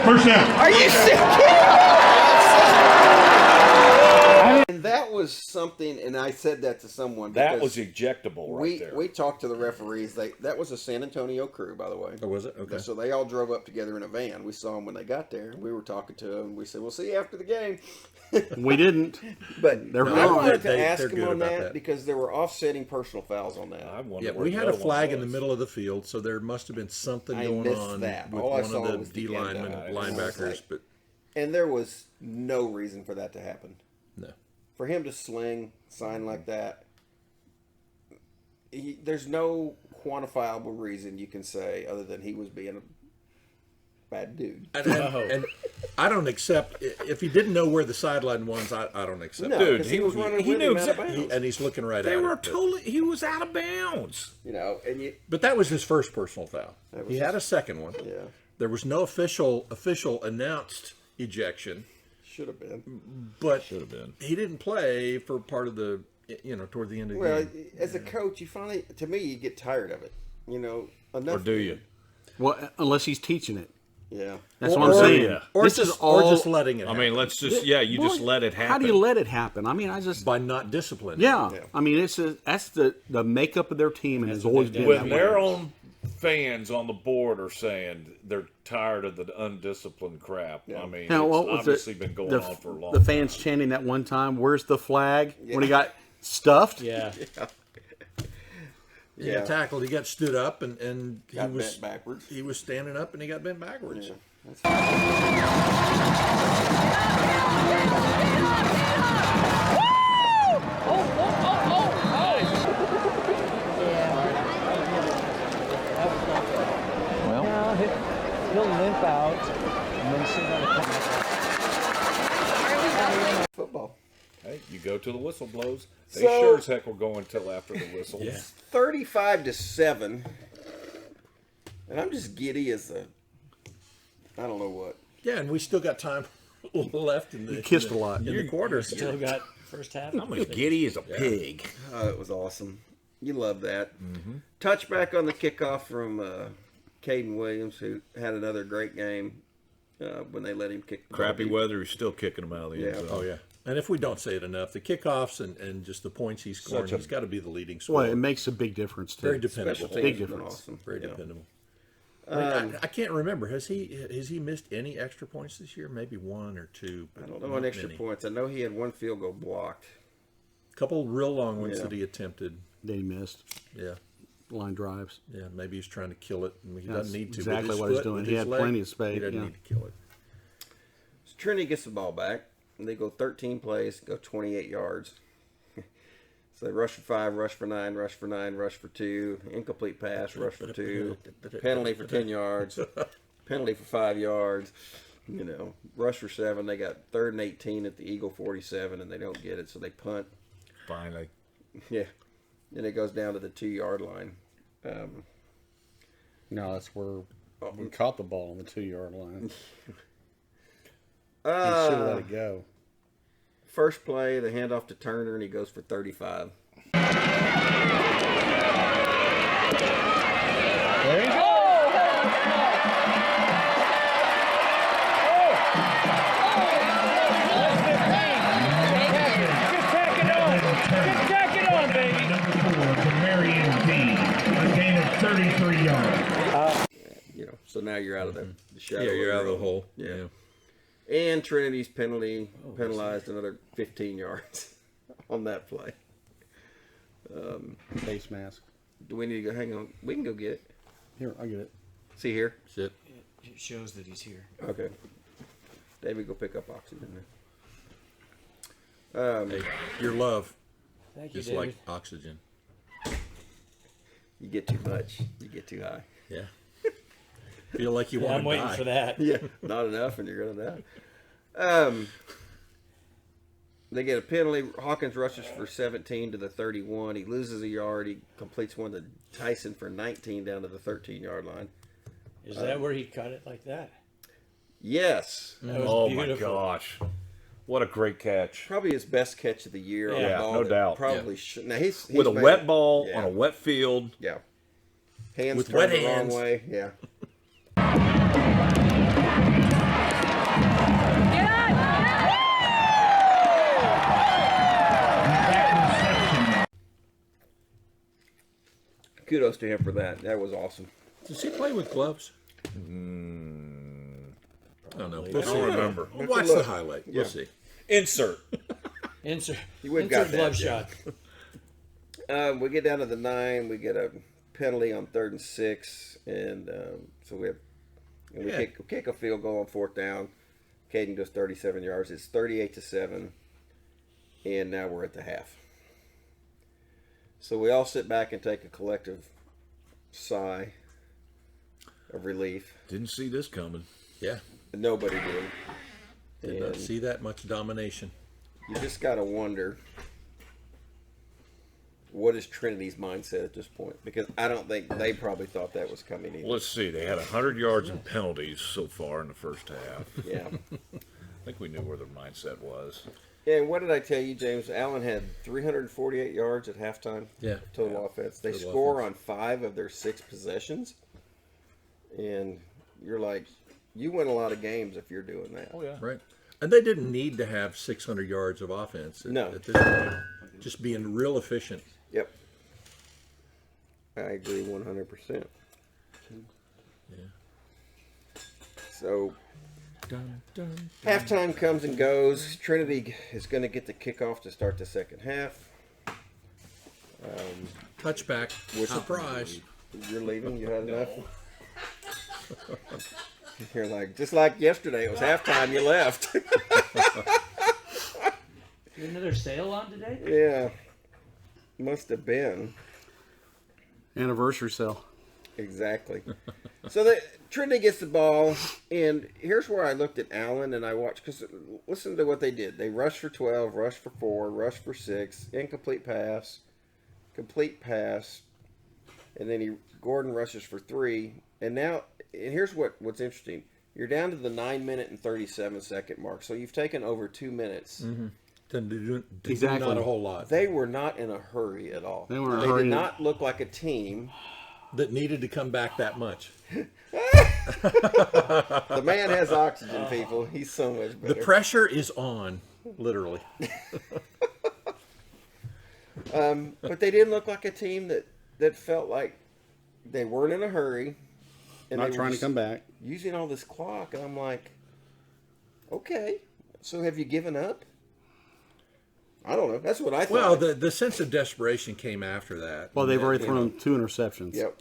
First down. Are you serious? And that was something, and I said that to someone. That was because ejectable right there. We talked to the referees. That was a San Antonio crew, by the way. Oh, was it? Okay. So they all drove up together in a van. We saw them when they got there. We were talking to them. We said, "We'll see you after the game." We didn't. But They're I wrong. wanted to They're ask them good on about that that. because there were offsetting personal fouls on that. I wonder Yeah, where we the had a other one flag in the was. middle of the field, so there must have been something I going missed on that. with All I one saw of the was the D end linemen, of it. linebackers. But And there was no reason for that to happen. no, For him to sign like that, there's no quantifiable reason you can say other than he was being a bad dude. and I don't accept if he didn't know where the sideline was. I don't accept. No, it. Dude, 'cause he was running he with knew him out of exactly- bounds. And he's looking right They at were it. but- totally. He was out of bounds. But that was his first personal foul. was He had a second one. Yeah, There was no official announced ejection, should have been. but Should have been. he didn't play for part of the toward the end of the Well, game. as a coach, you finally, to me, you get tired of it. Enough. Or do you? Well, unless he's teaching it. Yeah. That's what I'm saying. Or This just, is all. or just letting it I happen mean, let's just you just let it happen. How do you let it happen? I mean, I just. by not disciplining. Yeah. Yeah. I mean, that's the makeup of their team, and has always been When that their way. own fans on the board are saying they're tired of the undisciplined crap. Yeah. I mean, Now, it's what was obviously it? been going the, on for a long The fans time. chanting that one time, "Where's the flag?" When he got stuffed. Yeah. He got tackled. He got stood up, and Got he was bent backwards. He was standing up, and he got bent backwards. till the whistle blows. They So- sure as heck will go until after the whistle. Yeah. 35-7, and I'm just giddy as I don't know what. Yeah, and we still got time left in the. You kissed a lot. in the quarters. Still got first half. I'm as giddy as a pig. Oh, it was awesome. You love that. Touchback on the kickoff from Caden Williams, who had another great game when they let him kick. The Crappy ball. weather, he's still kicking them out of the end Yeah. zone. Oh yeah, and if we don't say it enough, the kickoffs and just the points he's scoring, he's got to be the leading scorer. Well, it makes a big difference too. Very Special dependable. teams Big has been difference. awesome. Very Yeah. dependable. I can't remember. Has he missed any extra points this year? Maybe one or two. I don't know on extra points. I know he had one field goal blocked. A couple real long ones Yeah. that he attempted. That he missed Yeah, line drives. yeah. Maybe he's trying to kill it, and he That's doesn't need to. With exactly his what he's foot, doing. with He his had leg, plenty of space, He doesn't yeah. need to kill it. So Trinity gets the ball back, and they go 13 plays, go 28 yards. So they rush for 5, rush for 9, rush for 9, rush for 2, incomplete pass, rush for 2, penalty for 10 yards, penalty for 5 yards, rush for 7. They got 3rd and 18 at the Eagle 47, and they don't get it, so they punt. Finally. Yeah. And it goes down to the 2-yard line. No, that's where we caught the ball on the 2-yard line. He should have let it go. First play, the handoff to Turner, and he goes for 35. There you go. Just tack it on. Just tack it on, baby. Number 4 to Marion D. A gain of 33 yards. So now you're out of the shadow. Yeah, you're out of the road. hole. Yeah. And Trinity's penalized another 15 yards on that play. Face mask. Do we need to go? Hang on. We can go get it. Here, I'll get it. See here? That's it. It shows that he's here. Okay. David, go pick up oxygen there. Hey, your love Thank you, is David. like oxygen. You get too much. You get too high. Yeah. Feel like you Yeah, want I'm to waiting die. for that. Yeah. Not enough, and you're gonna die. They get a penalty. Hawkins rushes for 17 to the 31. He loses a yard. He completes one to Tyson for 19 down to the 13-yard line. Is that where he cut it like that? Yes. That was Oh, beautiful. my gosh. What a great catch. Probably his best catch of the year. on a Yeah, ball no that doubt. Probably should. Now he's With a made wet it. ball Yeah. on a wet field. Yeah. Hands With turned wet the hands. wrong way. Yeah. Kudos to him for that. That was awesome. Does he play with gloves? I don't know. We'll I don't remember. We'll watch the highlight. We'll see. Insert. Insert would've got glove that, yeah. shot. We get down to the 9. We get a penalty on 3rd and 6, and so we kick a field goal on 4th down. Caden does 37 yards. It's 38-7, and now we're at the half. So we all sit back and take a collective sigh of relief. Didn't see this coming. Yeah. Nobody did. Did not And see that much domination. you just gotta wonder, what is Trinity's mindset at this point? Because I don't think they probably thought that was coming either. Let's see. They had 100 yards in penalties so far in the first half. Yeah. I think we knew where their mindset was. Yeah, and what did I tell you, James? Allen had 348 yards at halftime. Yeah. Total offense. They Total score offense. on 5 of their 6 possessions. And you're like, you win a lot of games if you're doing that. Oh, yeah. Right. And they didn't need to have 600 yards of offense No. at this point. Just being real efficient. Yep. I agree 100%. Yeah. So halftime comes and goes. Trinity is going to get the kickoff to start the second half. Touchback. Surprise. You're leaving? You had enough? You're like, just like yesterday, it was halftime, you left. Is another sale on today? Yeah. Must have been. Anniversary sale. Exactly. So Trinity gets the ball, and here's where I looked at Allen and I watched, because listen to what they did. They rushed for 12, rushed for 4, rushed for 6, incomplete pass, complete pass, and then Gordon rushes for 3. And here's what's interesting. You're down to the 9-minute and 37-second mark, so you've taken over 2 minutes. Mm-hmm. Exactly. Not a whole lot. They were not in a hurry at all. They weren't They hurrying. did not look like a team that needed to come back that much. The man has oxygen, people. He's so much better. The pressure is on, literally. But they didn't look like a team that felt like they weren't in a hurry. And Not they trying were to come back. using all this clock, and I'm like, okay, so have you given up? I don't know. That's what I thought. Well, the sense of desperation came after that. Well, they've already thrown 2 interceptions. Yep.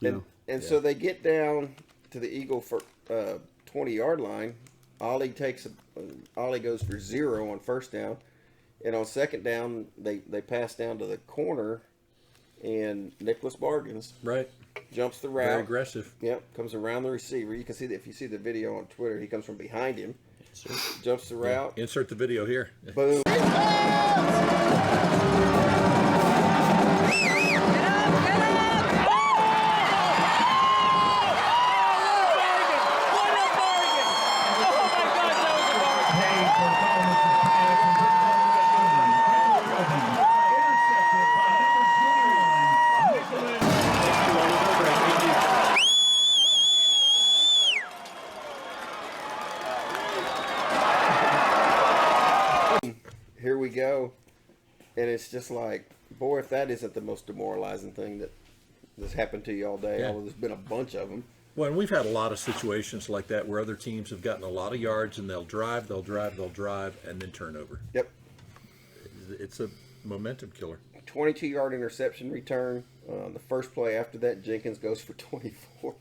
You And so they get down to the Eagle for 20-yard line. Ollie goes for 0 on first down, and on second down they pass down to the corner, and Nicholas Bargains jumps the route. Very aggressive. Yep, comes around the receiver. You can see that if you see the video on Twitter, he comes from behind him, jumps the route. Insert the video here. Boom. Here we go. And it's just like, boy, if that isn't the most demoralizing thing that's happened to you all day. Yeah. Although there's been a bunch of them. Well, and we've had a lot of situations like that where other teams have gotten a lot of yards and they'll drive, and then turn over. Yep. It's a momentum killer. 22-yard interception return. The first play after that, Jenkins goes for 24.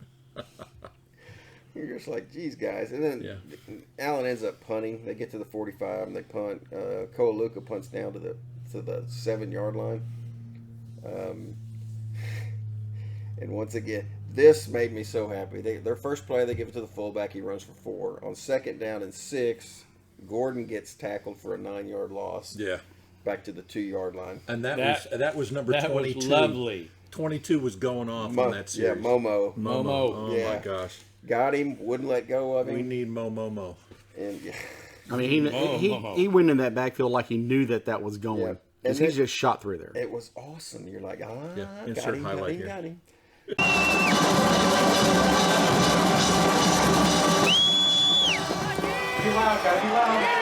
You're just like, geez, guys. And then Allen ends up punting. They get to the 45 and they punt. Koaluka punts down to the 7-yard line. And once again, this made me so happy. Their first play, they give it to the fullback. He runs for 4. On second down and 6, Gordon gets tackled for a 9-yard loss. Yeah. Back to the 2-yard line. And that was number 22. Was lovely. 22 was going off on that series. Yeah, Momo. Oh, yeah. my gosh. Got him, wouldn't let go of him. We need Mo. And yeah. I mean, he went in that backfield like he knew that was going. Yeah. Because he just shot through there. It was awesome. You're like, Insert highlight here. got him. Be loud, guys, be loud.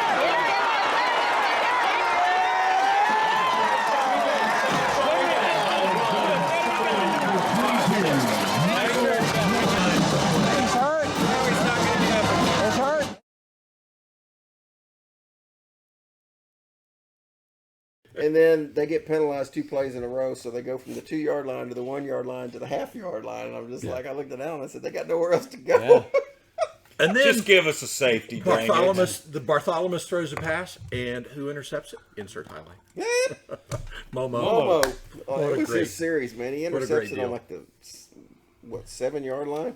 And then they get penalized 2 plays in a row, so they go from the 2-yard line to the 1-yard line to the half-yard line. And I'm just like, I looked at Allen and I said, they got nowhere else to go. Yeah. And then Just give us a safety, dang it. Bartholomew throws a pass, and who intercepts it? Insert highlight. Momo. Oh, What it a was great- his series, man. He what a intercepts great it on deal. like the 7-yard line.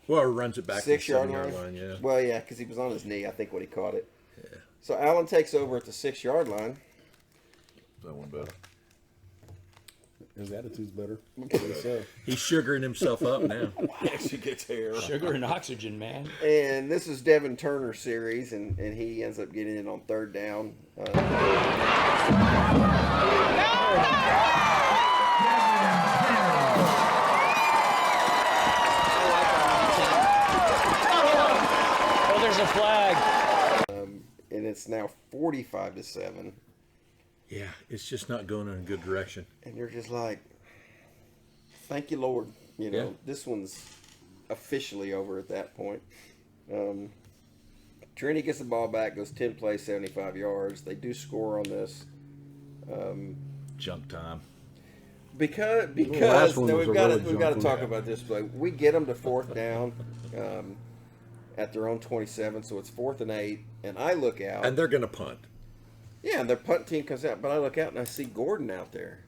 Well, runs it back to the 6-yard 7-yard line. line, yeah. Well, yeah, because he was on his knee, I think, when he caught it. Yeah. So Allen takes over at the 6-yard line. That one better. His attitude's better. He's sugaring himself up now. She gets hair. Sugar and oxygen, man. And this is Devin Turner's series, and he ends up getting it on 3rd down. Oh, there's a flag. And it's now 45-7. Yeah, it's just not going in a good direction. And you're just like, thank you, Lord. You know, Yeah. this one's officially over at that point. Trinity gets the ball back, goes 10 plays, 75 yards. They do score on this. Junk time. Because last one now was we've a got really to junk talk one. about this play. We get them to 4th down at their own 27, so it's 4th and 8. And I look out, And they're going to punt. yeah, and their punt team comes out, but I look out and I see Gordon out there,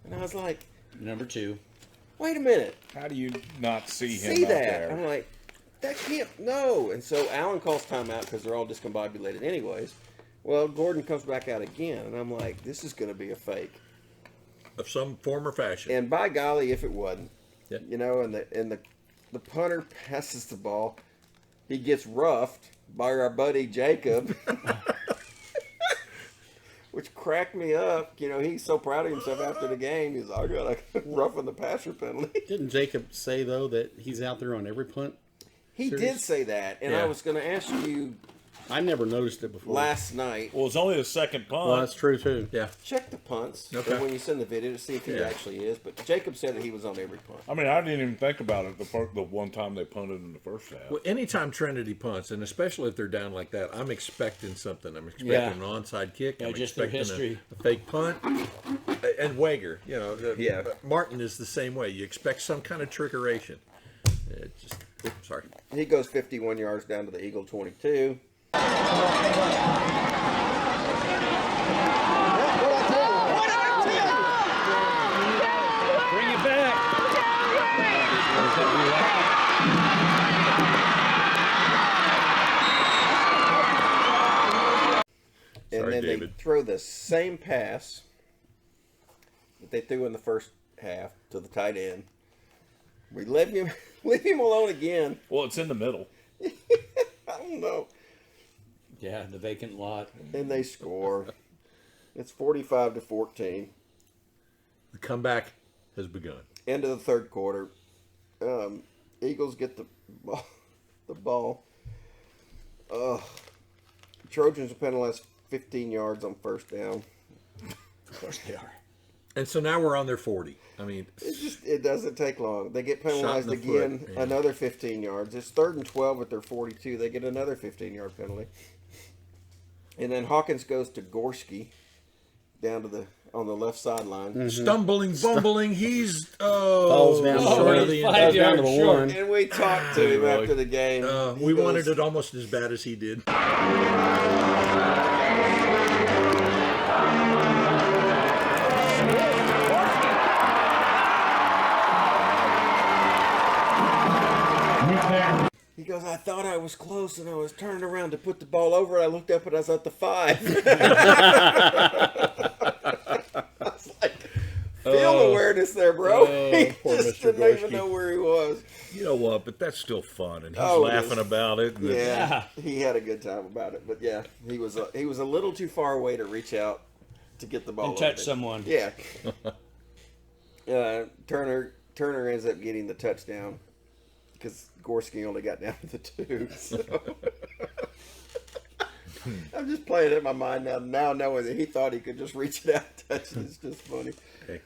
and I was like, Number 2. wait a minute, How do you not see him see out that? there? I'm like, that can't, no. And so Allen calls timeout because they're all discombobulated anyways. Well, Gordon comes back out again, and I'm like, this is going to be a fake. Of some form or fashion. And by golly, if it wasn't, Yep. you know, and the punter passes the ball, he gets roughed by our buddy Jacob, which cracked me up. You know, he's so proud of himself after the game. He's like, I got a roughing the passer penalty. Didn't Jacob say though that he's out there on every punt? He Serious? did say that, and Yeah. I was going to ask you I never noticed it before. last night. Well, it's only the second punt. Well, that's true too. Yeah. Check the punts Okay. when you send the video to see if he Yeah. actually is. But Jacob said that he was on every punt. I mean, I didn't even think about it the one time they punted in the first half. Well, anytime Trinity punts, and especially if they're down like that, I'm expecting something. I'm expecting Yeah. an onside kick. Yeah, I'm just their expecting history. a fake punt. And Wager, you know, Yeah. Martin is the same way. You expect some kind of trickeration. It just, sorry. He goes 51 yards down to the Eagle 22. Bring it back. And Sorry, then David. they throw the same pass that they threw in the first half to the tight end. We leave him alone again. Well, it's in the middle. I don't know. Yeah, the vacant lot. And they score. It's 45-14. The comeback has begun. End of the third quarter. Eagles get the ball. Trojans are penalized 15 yards on first down. Of course they are. And so now we're on their 40. I mean, It doesn't take long. They get penalized the again, foot, yeah. another 15 yards. It's 3rd and 12 at their 42. They get another 15-yard penalty. And then Hawkins goes to Gorski down to on the left sideline. stumbling, bumbling, he's Falls down short the of the line. end. Falls down to the short. one. And we talked to him after the game. We wanted it almost as bad as he did. He goes, I thought I was close, and I was turning around to put the ball over. I looked up, and I was at the 5. I was like, field awareness there, bro. he poor just Mr. didn't even Gorski. know where he was. You know what? But that's still fun, and he's Oh, it laughing is. about it. And Yeah, he had a good time about it. But yeah, he was a little too far away to reach out to get the ball And touch over. someone. Yeah. Turner ends up getting the touchdown because Gorski only got down to the 2. So. I'm just playing it in my mind now knowing that he thought he could just reach it out and touch it. It's just funny. Okay.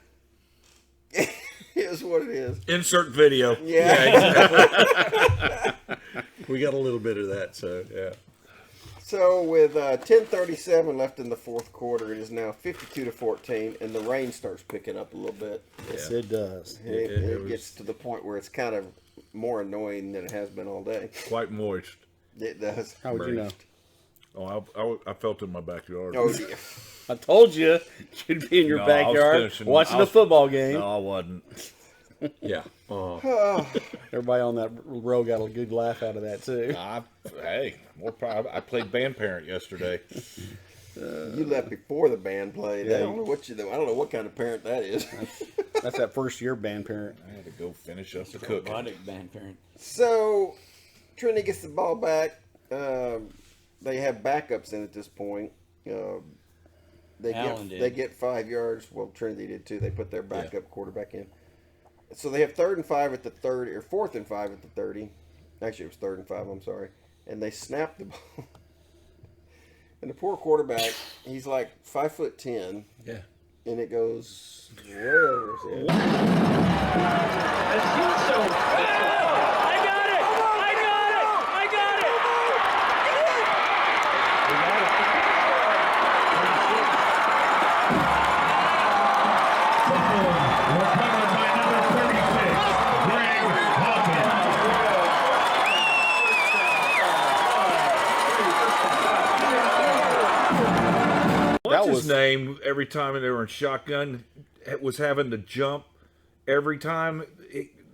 It is what it is. Insert video. Yeah. We got a little bit of that, so yeah. So with 10:37 left in the fourth quarter, it is now 52-14, and the rain starts picking up a little bit. Yes, it does. It gets to the point where it's kind of more annoying than it has been all day. Quite moist. It does. How would you know? Oh, I felt it in my backyard. Oh dear. I told you you'd be in your No, I was backyard finishing- watching I a was- football game. No, I wasn't. Yeah. Everybody on that row got a good laugh out of that too. Hey, more proud. I played band parent yesterday. You left before the band played. I don't know what you do. I don't know what kind of parent that is. That's that first year band parent. I had to go finish up the cooking. Robotic band parent. So Trinity gets the ball back. They have backups in at this point. Allen did. They get 5 yards. Well, Trinity did too. They put their backup quarterback in. So they have 3rd and 5 at the 30, or 4th and 5 at the 30. Actually, it was 3rd and 5. I'm sorry. And they snap the ball. And the poor quarterback, he's like 5'10", Yeah. and it goes way over his head. his name every time they were in shotgun was having to jump every time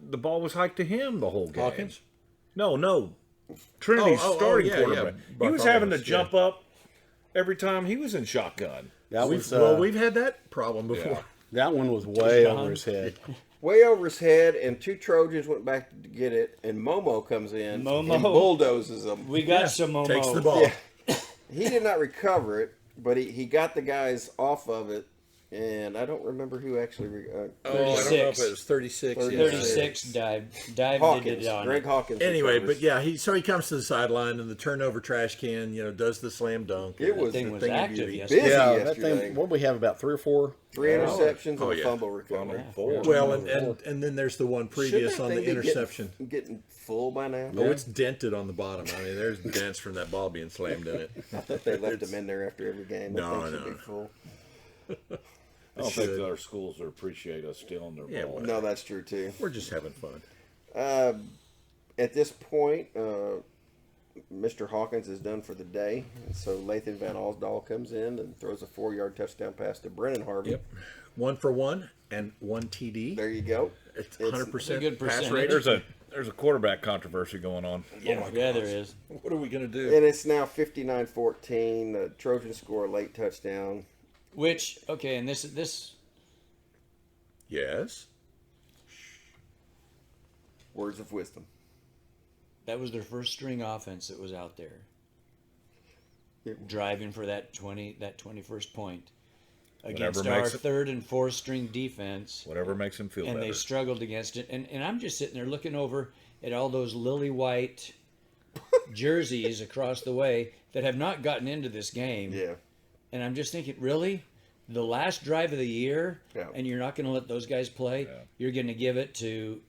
the ball was hiked to him the whole game. Hawkins? No. Trinity's starting yeah, quarterback. yeah. He was having to Bartholomew, jump up every time he was in shotgun. That was Well, we've had that problem before. Yeah. that one was way over his head. Way over his head, and 2 Trojans went back to get it, and Momo comes in Momo. and bulldozes them. We got some Momo. Takes the ball. Yeah. He did not recover it, but he got the guys off of it, and I don't remember who actually. I don't know if 36. it was 36. yeah. 36 dive Hawkins, did it on Greg it. Hawkins. Anyway, recovers. but yeah, he comes to the sideline and the turnover trash can, does the slam dunk. It was Thing the was thing of active beauty. yesterday. Busy Yeah, that yesterday. thing. What do we have? About 3 or 4. 3 interceptions Oh, and a yeah. fumble recovery. Well, and then there's the one previous Shouldn't on that the thing be interception. getting full by now. Oh, it's dented on the bottom. I mean, there's dents from that ball being slammed in it. I thought they left him in there after every game. That No, thing should no. be full. I don't think other schools would appreciate us stealing their Yeah, ball. No, that's true too. We're just having fun. At this point, Mr. Hawkins is done for the day, and so Lathan Van Alsdahl comes in and throws a 4-yard touchdown pass to Brennan Harvey. Yep. 1 for 1 and 1 TD. There you go. It's It's 100% a good pass percentage. rate. There's a quarterback controversy going on. Yeah, there is. What are we going to do? And it's now 59-14. The Trojans score a late touchdown. Which, okay, and this Yes. Words of wisdom. that was their first string offense that was out there. It- Driving for that 21st point Whatever against our makes it- 3rd and 4th string defense. Whatever makes him feel And better. they struggled against it. And I'm just sitting there looking over at all those lily white jerseys across the way that have not gotten into this game. Yeah. And I'm just thinking, really? The last drive of the year, Yeah. and you're not going to let those guys play? You're going to give it to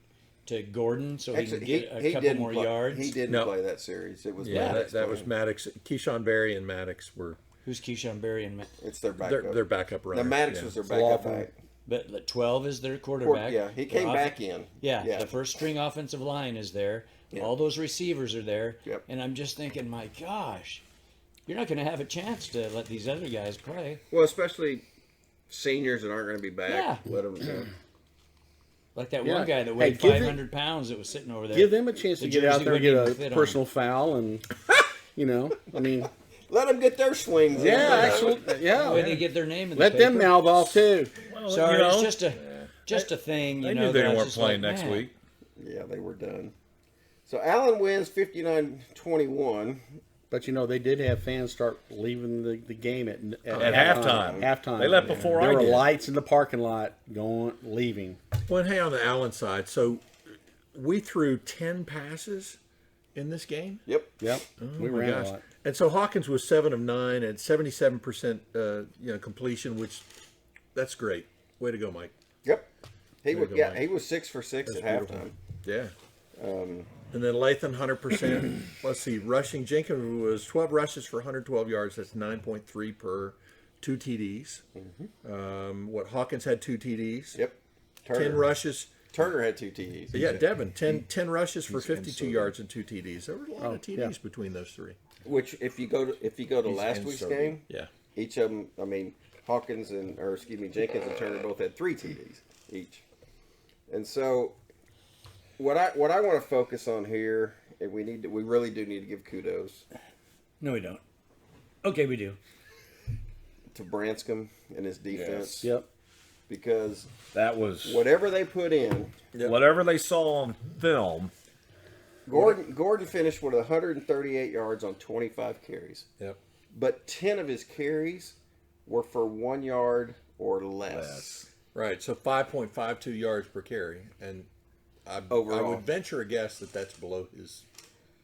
Gordon so he can get a couple didn't more play, yards? He didn't No. play that series. It was Yeah, Maddox that was playing. Maddox. Keyshawn Berry and Maddox were Who's Keyshawn Berry and It's their backup. their backup Now, runner. Maddox yeah. was their backup back. But 12 is their quarterback. Yeah, he came The back in. Yeah, the first string offensive line is there. All those receivers are there. Yep. And I'm just thinking, my gosh, you're not going to have a chance to let these other guys play. Well, especially seniors that aren't going to be back. Yeah. Let them. Like that Yeah. one guy that Hey, weighed give it- 500 pounds that was sitting over there. Give them a chance to The get out jersey there and wouldn't get even fit a on personal foul, and I mean, Let them get their swings. in. yeah, actually, The way yeah. they get their name in the Let them paper. mouth off too. Sorry, you know, it's just a thing. They You knew know, they that I was weren't just playing like, next man. week. Yeah, they were done. So Allen wins 59-21. But they did have fans start leaving the game at halftime. Halftime. They left before there I were did. lights in the parking lot leaving. Well, hey, on the Allen side, so we threw 10 passes in this game. Yep. Yep, we Oh my ran gosh. a lot. And so Hawkins was 7 of 9 at 77% completion, which that's great. Way to go, Mike. Yep. He There was you go, Mike. he was 6 for 6 at halftime. Yeah. And then Lathan 100%. Let's see, rushing. Jenkins was 12 rushes for 112 yards. That's 9.3 per 2 TDs. Hawkins had 2 TDs. Yep. 10 rushes. Turner had 2 TDs. Yeah, Devin 10 rushes for 52 yards and 2 TDs. There were a lot of TDs between those three. Which, if you go to last week's game, Yeah. each of them, Jenkins and Turner both had 3 TDs each. And so, what I want to focus on here, and we really do need to give kudos No, we don't. Okay, we do. to Branscombe and his defense, Yep. because That was whatever they put in, whatever they saw on film. Gordon finished with 138 yards on 25 carries, Yep. but 10 of his carries were for 1 yard or less. Right, so 5.52 yards per carry, and I Overall. would venture a guess that that's below his.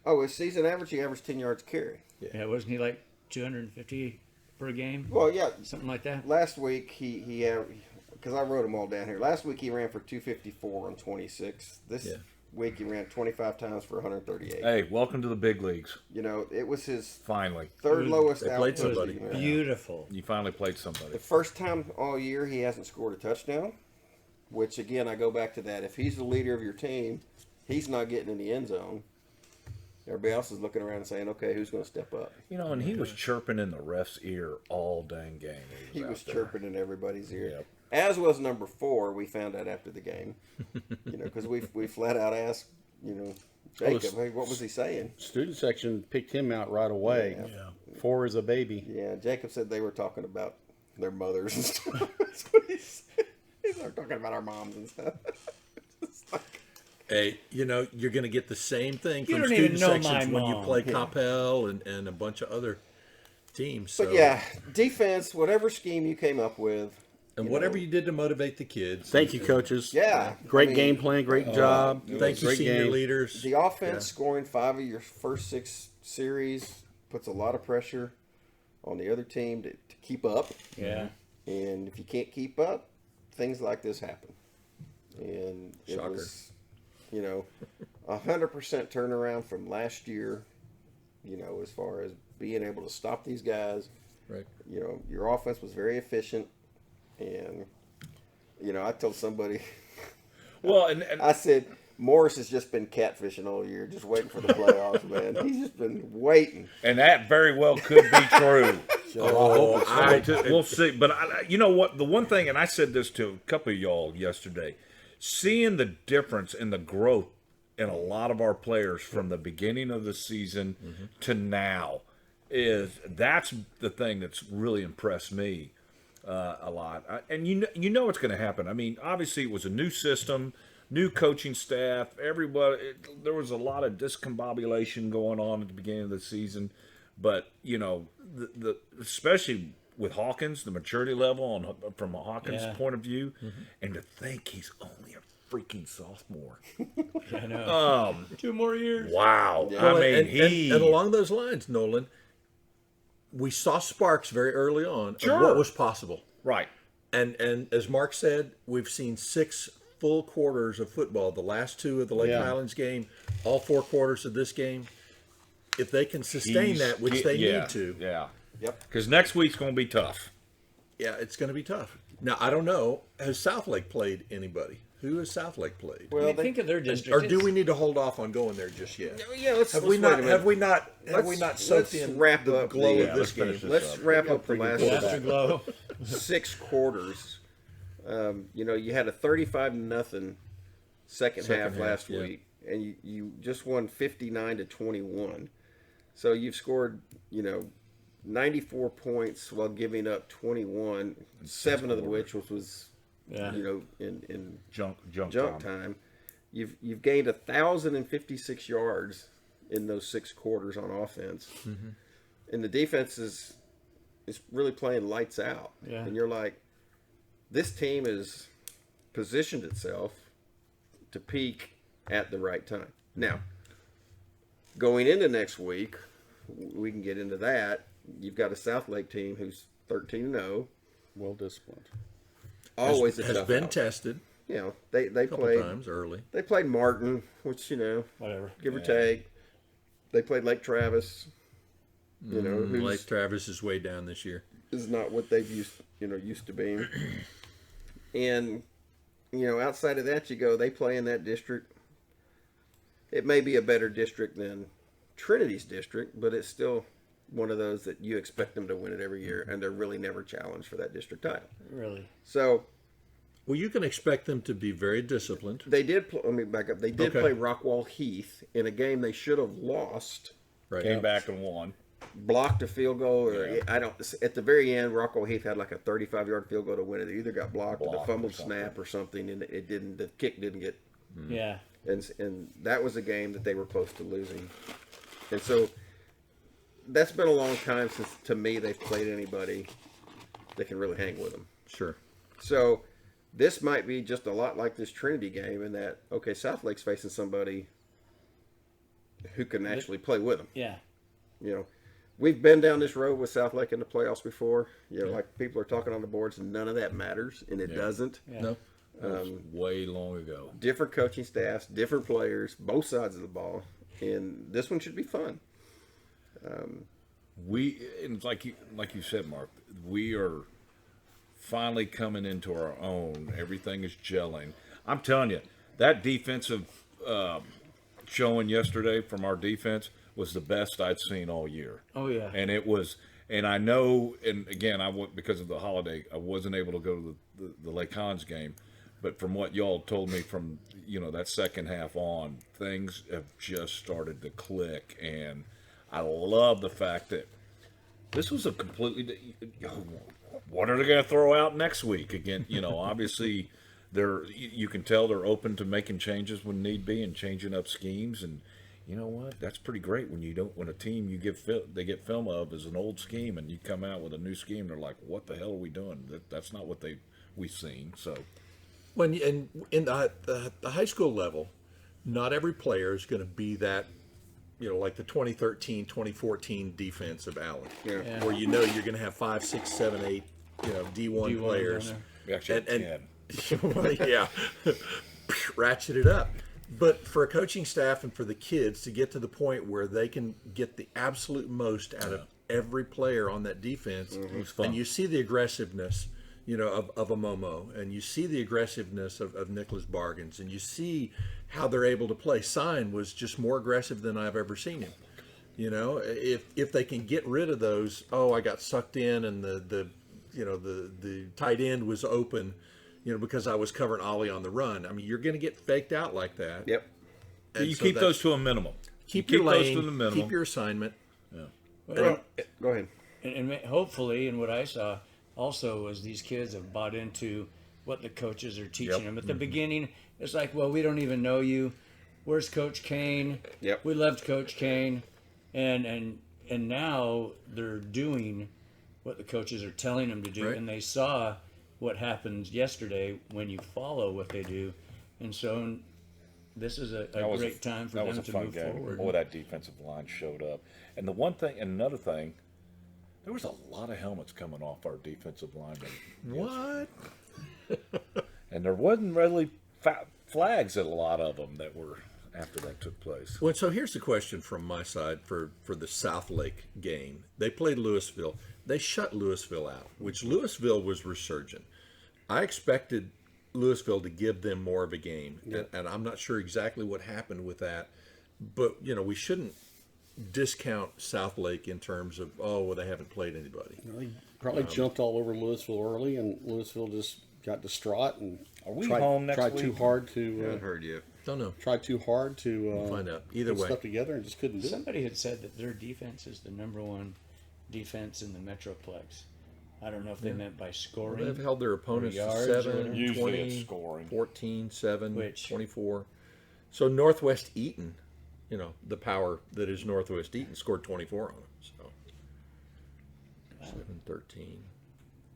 Oh, his season average, he averaged 10 yards a carry. Yeah, wasn't he like 250 per game? Well, yeah, Something like that. last week he had, because I wrote them all down here. Last week he ran for 254 on 26. This week he ran 25 times for 138. Hey, welcome to the big leagues. It was his Finally, third lowest They played output. somebody. Yeah. Beautiful. you finally played somebody. The first time all year he hasn't scored a touchdown, which again I go back to that. If he's the leader of your team, he's not getting in the end zone. Everybody else is looking around and saying, okay, who's going to step up? You know, and he was chirping in the ref's ear all dang game. He was out there. chirping in everybody's ear. Yep. As was number 4. We found out after the game, because we flat out asked, Jacob, hey, what was he saying? Student section picked him out right away. Yeah. 4 is a baby. Yeah, Jacob said they were talking about their mothers and stuff. That's what he said. They started talking about our moms and stuff. It's like, Hey, you're going to get the same thing You from don't even student know my sections when you mom. play Coppell and a bunch of other teams. So, but yeah, defense, whatever scheme you came up with. and whatever you did to motivate the kids. Thank you, coaches. Yeah. Great I mean, game plan, great job. Thank you, Great senior game. leaders. The offense scoring 5 of your first 6 series puts a lot of pressure on the other team to keep up. Yeah. And if you can't keep up, things like this happen. And it Shocker. was, 100% turnaround from last year, as far as being able to stop these guys. Right. Your offense was very efficient. And, I told somebody, Well, and I said, Morris has just been catfishing all year, just waiting for the playoffs, man. He's just been waiting. that very well could be true. Oh, We'll see. But you know what? The one thing, and I said this to a couple of y'all yesterday, seeing the difference in the growth in a lot of our players from the beginning of the season to now that's the thing that's really impressed me a lot. And you know it's going to happen. I mean, obviously it was a new system, new coaching staff. Everybody, there was a lot of discombobulation going on at the beginning of the season. But the especially with Hawkins, the maturity level from a Hawkins point of view, and to think he's only a freaking sophomore. I know. 2 more years. Wow. Well, I mean, and along those lines, Nolan, we saw sparks very early on Sure. of what was possible. right. And as Mark said, we've seen 6 full quarters of football. The last 2 of the Lake Highlands game, all 4 quarters of this game. If they can sustain that, which they need to, Yeah. Yep. Because next week's going to be tough. yeah, it's going to be tough. Now, I don't know. Has Southlake played anybody? Who has Southlake played? Well, Think of their district. Or do we need to hold off on going there just yet? yeah, let's Have we wait a not? minute. Have we not? Have we Let's- not soaked let's in wrap the up glow the- of this game? Let's wrap up the last Afterglow. 6 quarters. You had a 35-0 second half last yeah. week, and you just won 59-21. So you've scored, 94 points while giving up 21, 7 of which was Yeah. in Junk time. You've gained 1,056 yards in those 6 quarters on offense, and the defense is really playing lights out. Yeah. And you're like, this team has positioned itself to peak at the right time. Now, going into next week, we can get into that. You've got a Southlake team who's 13-0. Well disciplined. Always a has tough been out. tested They a couple played times early. They played Martin, which Whatever. give or take. They played Lake Travis. Who's Lake Travis is way down this year. is not what they've used to being. And outside of that, you go, they play in that district. It may be a better district than Trinity's district, but it's still one of those that you expect them to win it every year, and they're really never challenged for that district title. Really. So Well, you can expect them to be very disciplined. they did. Let me back up. They did Okay. play Rockwall Heath in a game they should have lost. Right. Came back and won. Blocked a field goal, or I don't. At the very end, Rockwall Heath had like a 35-yard field goal to win it. It either got blocked or the Blocked fumbled or something. snap or something, and it didn't. The kick didn't get. Yeah. And that was a game that they were close to losing. And so that's been a long time since, to me, they've played anybody that can really hang with them. Sure. So this might be just a lot like this Trinity game in that, okay, Southlake's facing somebody who can actually play with them. Yeah. We've been down this road with Southlake in the playoffs before. Like people are talking on the boards, and none of that matters, and it doesn't. Yeah. No. That was way long ago. Different coaching staffs, different players, both sides of the ball, and this one should be fun. And like you said, Mark, we are finally coming into our own. Everything is gelling. I'm telling you, that defensive showing yesterday from our defense was the best I'd seen all year. Oh yeah. And it was, and I know, and again, because of the holiday, I wasn't able to go to the Lake Hans game. But from what y'all told me from, that second half on, things have just started to click. And I love the fact that this was a completely, what are they going to throw out next week? Again, obviously you can tell they're open to making changes when need be and changing up schemes. And you know what? That's pretty great when a team they get film of is an old scheme and you come out with a new scheme. They're like, what the hell are we doing? That's not what we've seen. So. When in the high school level, not every player is going to be that, like the 2013, 2014 defense of Allen, where you're going to have 5, 6, 7, 8, D1 players, We actually and yeah, ratchet it up. But for a coaching staff and for the kids to get to the point where they can get the absolute most out of every player on that defense, and you see the aggressiveness. Of a Momo, and you see the aggressiveness of Nicholas Bargains, and you see how they're able to play. Sign was just more aggressive than I've ever seen him. If they can get rid of those, I got sucked in, and the tight end was open, because I was covering Ollie on the run. I mean, you're going to get faked out like that. Yep. And you keep those to a minimum. Keep your lane, those to the minimum. keep your assignment. Yeah. Well, Go ahead. and hopefully, and what I saw also was these kids have bought into what the coaches are teaching them. At the beginning, it's like, well, we don't even know you. Where's Coach Kane? Yep. We loved Coach Kane. And now they're doing what the coaches are telling them to do. Right. And they saw what happened yesterday when you follow what they do. And so this is a great time for them to move forward. Boy, that defensive line showed up. And another thing, there was a lot of helmets coming off our defensive linemen. What? And there wasn't really flags at a lot of them that were after that took place. Well, so here's the question from my side for the South Lake game. They played Louisville. They shut Louisville out, which Louisville was resurgent. I expected Louisville to give them more of a game, and I'm not sure exactly what happened with that. But, we shouldn't discount South Lake in terms of, they haven't played anybody. They probably jumped all over Louisville early, and Louisville just got distraught and home next tried week? too hard I to haven't heard you. Don't know. tried too hard to We'll find out. Either put way. stuff together and just couldn't do it. Somebody had said that their defense is the #1 defense in the Metroplex. I don't know if they meant by scoring. They've held their opponents to yards 7, or- Usually 20, it's scoring. 14, 7, Which- 24. So Northwest Eaton, the power that is Northwest Eaton, scored 24 on them. So 7, 13,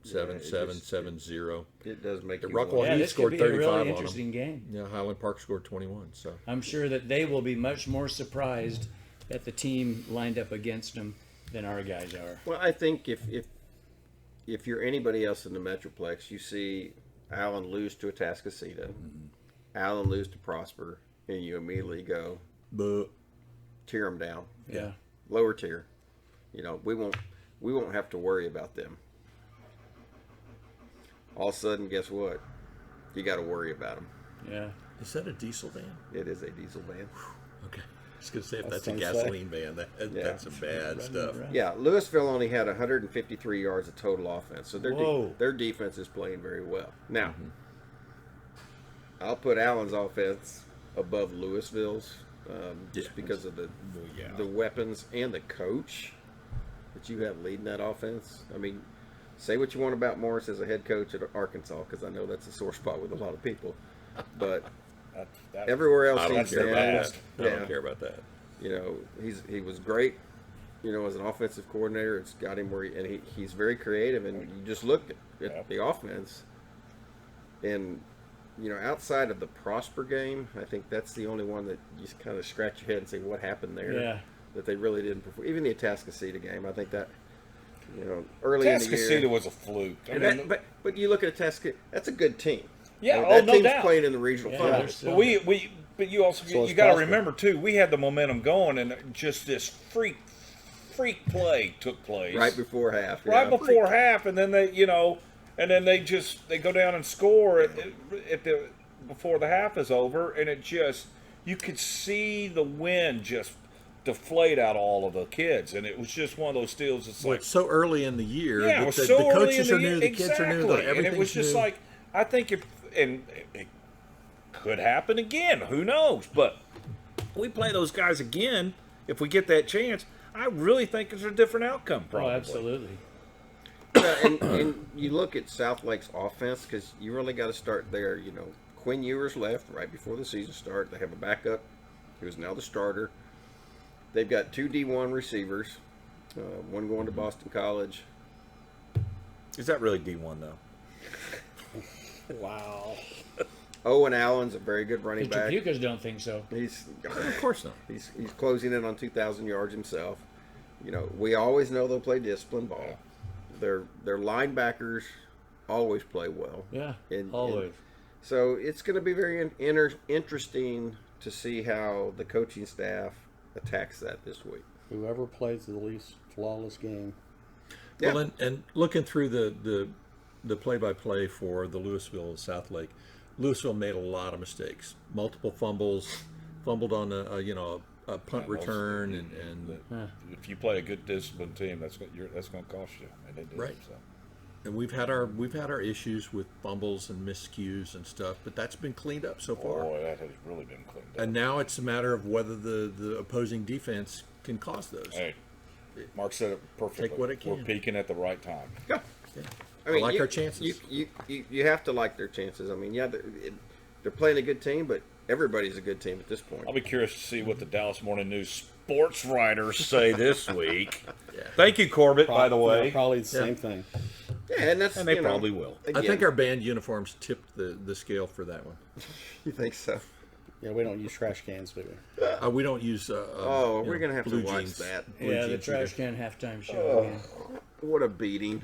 7, it 7, just- 7, 0. It does make you Rockwall wonder. Yeah, Heath this could scored be a 35 really on them. interesting game. Yeah, Highland Park scored 21. So I'm sure that they will be much more surprised at the team lined up against them than our guys are. Well, I think if you're anybody else in the Metroplex, you see Allen lose to Atascocita, Allen lose to Prosper, and you immediately go but tear them down, Yeah. lower tier. We won't have to worry about them. All of a sudden, guess what? You got to worry about them. Yeah. is that a diesel van? It is a diesel van. Okay. I was going to say, if That's that's a fun gasoline van, that's some bad stuff. Yeah, Louisville only had 153 yards of total offense, so Whoa. their defense is playing very well. Now, I'll put Allen's offense above Louisville's just because of the weapons and the coach that you have leading that offense. I mean, say what you want about Morris as a head coach at Arkansas, because I know that's a sore spot with a lot of people, but everywhere else I don't he's care been, about that. I yeah, don't care about that. he was great. As an offensive coordinator, it's got him where he's very creative, and you just look at the offense, and outside of the Prosper game, I think that's the only one that you just kind of scratch your head and say what happened there. Yeah. That they really didn't perform. Even the Atascocita game, I think that early in the Atascocita year was a fluke. but you look at Atascocita, that's a good team. Yeah, that no team's doubt. playing in the regional Yeah, finals. they're But but you also So you it's got to possible. remember too. We had the momentum going, and just this freak play took place Right before half. right yeah. before half, and then they they go down and score at the before the half is over, and it just you could see the wind just deflate out all of the kids, and it was just one of those deals. It's Well, like it's so early in the year. yeah, that it was the so early coaches in are the new, year. the kids are new, Exactly. everything's and it was just new. like, I think it could happen again. Who knows? But we play those guys again if we get that chance. I really think it's a different outcome. Probably. Oh, absolutely. And you look at South Lake's offense, because you really got to start there. You know, Quinn Ewers left right before the season started. They have a backup who is now the starter. They've got 2 D1 receivers, one going to Boston College. Is that really D1 though? Wow. Owen Allen's a very good running The back. Trabucas don't think so. Of course not. He's closing in on 2,000 yards himself. You know, we always know they'll play discipline ball. Their linebackers always play well. Yeah, And- always. So it's going to be very interesting to see how the coaching staff attacks that this week. Whoever plays the least flawless game. Yeah. Well, and looking through the play-by-play for the Louisville South Lake, Louisville made a lot of mistakes. Multiple fumbles, fumbled on a punt return, and If you play a good disciplined team, that's going to cost you, and they did. Right. So. and we've had our issues with fumbles and miscues and stuff, but that's been cleaned up so far. Boy, that has really been cleaned up. And now it's a matter of whether the opposing defense can cause those. Hey, Mark said it perfectly. Take what it We're can. peaking at the right time. Yeah. I like our chances. You have to like their chances. I mean, yeah, they're playing a good team, but everybody's a good team at this point. I'll be curious to see what the Dallas Morning News sports writers say this week. Thank you, Corbett, by the way. Probably the same thing. Yeah, and that's And they probably will. I think our band uniforms tipped the scale for that one. You think so? Yeah, we don't use trash cans, do we? We don't use. We're gonna have to blue watch jeans. that. Blue Yeah, the jeans trash either. can halftime show again. What a beating!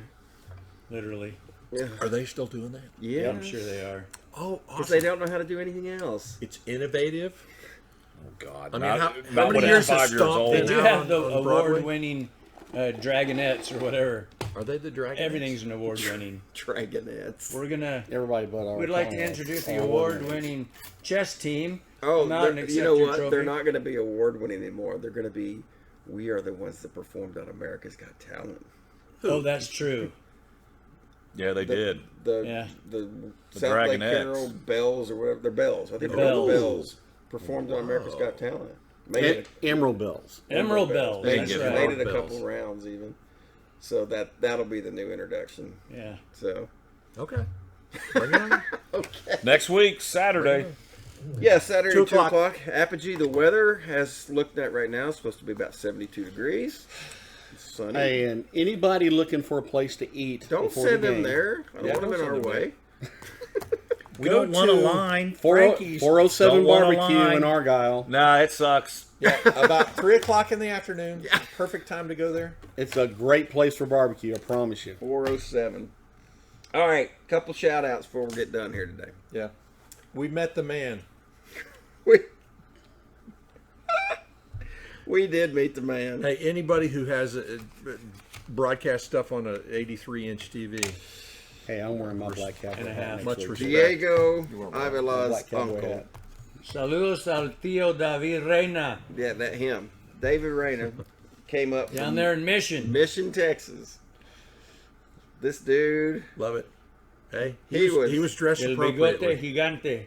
Literally. Yeah, Are they still doing that? yeah. I'm sure they are. Oh, Because awesome. they don't know how to do anything else. It's innovative. Oh, God. I mean, Not- how not many when years it's has 5 years Stomp old. They been do out have the on Broadway? award-winning Dragonettes or whatever. Are they the Dragons? Everything's an award-winning. Dragonettes. We're gonna. Everybody but our We'd like to Commonwealth. introduce the All award-winning chess team. Oh, Come out and you accept know your what? trophy. They're not going to be award-winning anymore. They're going to be. We are the ones that performed on America's Got Talent. Oh, that's true. Yeah, they did. The South Lake Dragonettes. Carroll Bells or whatever. They're Bells. I think The they're called Bells. Bells. Performed on America's Got Talent. Made it. Emerald Bells. Emerald Bells. They That's just right. made it a Bells. couple rounds even. So that'll be the new introduction. Yeah. So Okay. Bring it on. Next week, Saturday. yeah, Saturday 2 2 o'clock. Apogee. The weather has looked at right now. It's supposed to be about 72 degrees. It's sunny. Hey, and anybody looking for a place to eat Don't before send the them game, there. I don't want them in our way. We don't want a line. Frankie's. 407 Don't want a Barbecue line. in Argyle. Nah, it sucks. Yeah, about 3 o'clock in the afternoon. Yeah. Perfect time to go there. It's a great place for barbecue, I promise you. 407. All right, couple shout outs before we get done here today. Yeah. We met the man. We did meet the man. Hey, anybody who has broadcast stuff on a 83-inch TV, Hey, I'm wearing my black cowboy and a hat half. next Much week. respect. Diego My Avila's black cowboy uncle. hat. Saludos al tío David Reina Yeah, that him. David Reyna came up down from there in Mission. Mission, Texas. This dude, love it. Hey, He was- he was dressed El bigote appropriately. gigante.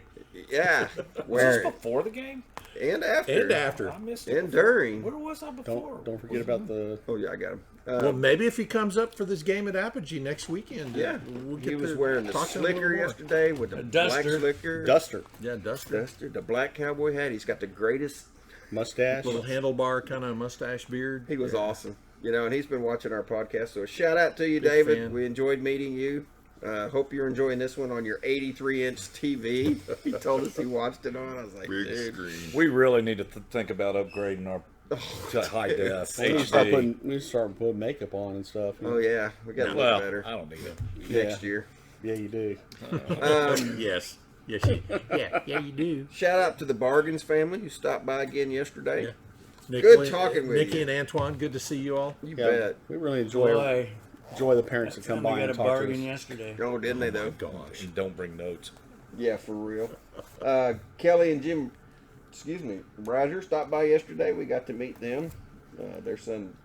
yeah, Was this where before the game? and after And after. I missed it. and during. Where was I before? Don't forget about the Oh yeah, I got him. Well, maybe if he comes up for this game at Apogee next weekend, Yeah, we'll he get was to wearing the talk to him a little slicker more. yesterday with the black duster. slicker, duster Yeah, Duster. duster, the black cowboy hat. He's got the greatest. mustache. Little handlebar kind of mustache beard. He was awesome, you know, and he's been watching our podcast. So a shout out to you, Big David. fan. We enjoyed meeting you. Hope you're enjoying this one on your 83-inch TV. He told us he watched it on. I was like, dude, We really need to think about upgrading our to high def. We need to start putting makeup on and stuff. oh yeah, we got to look Well, better I don't need it. next year. Yeah, you do. Yes. Yes, you, yeah, you do. Shout out to the Bargains family who stopped by again yesterday. Yeah. Nick, Good talking with Nikki you. and Antoine, good to see you all. You Yeah, bet. we really enjoy Boy, the parents that come we by got and a talk to bargain us. yesterday. Oh, didn't they though? Gosh, and don't bring notes. Yeah, for real. Kelly and Jim excuse me, Roger stopped by yesterday. We got to meet them. Their son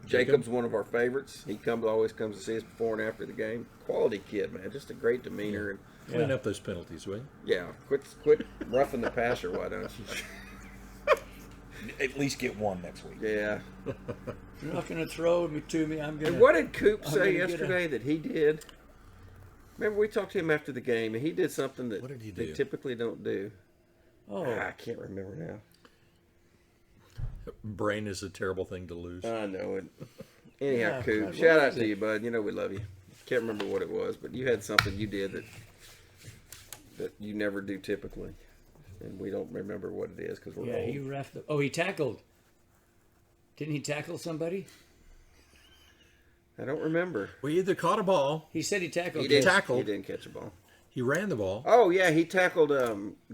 Jacob's one of our favorites. He always comes to see us before and after the game. Quality kid, man. Just a great demeanor. And Clean up those penalties, will you? yeah, quit roughing the passer. Why don't you? At least get one next week. Yeah. You're not going to throw me to me. I'm going And to. what did Coop I'm say gonna get yesterday that he did? Remember, we talked to him after the game, and he did something that What did he they do? typically don't do. Oh, I can't remember now. Brain is a terrible thing to lose. I know it. Anyhow, Yeah, Coop, God, shout what out was to it? you, bud. You know we love you. Can't remember what it was, but you had something you did that you never do typically, and we don't remember what it is because we're yeah, old. he reffed. Oh, he tackled. Didn't he tackle somebody? I don't remember. We either caught a ball, He said he tackled. He didn't. tackled. He didn't catch a ball. he ran the ball. Oh yeah, he tackled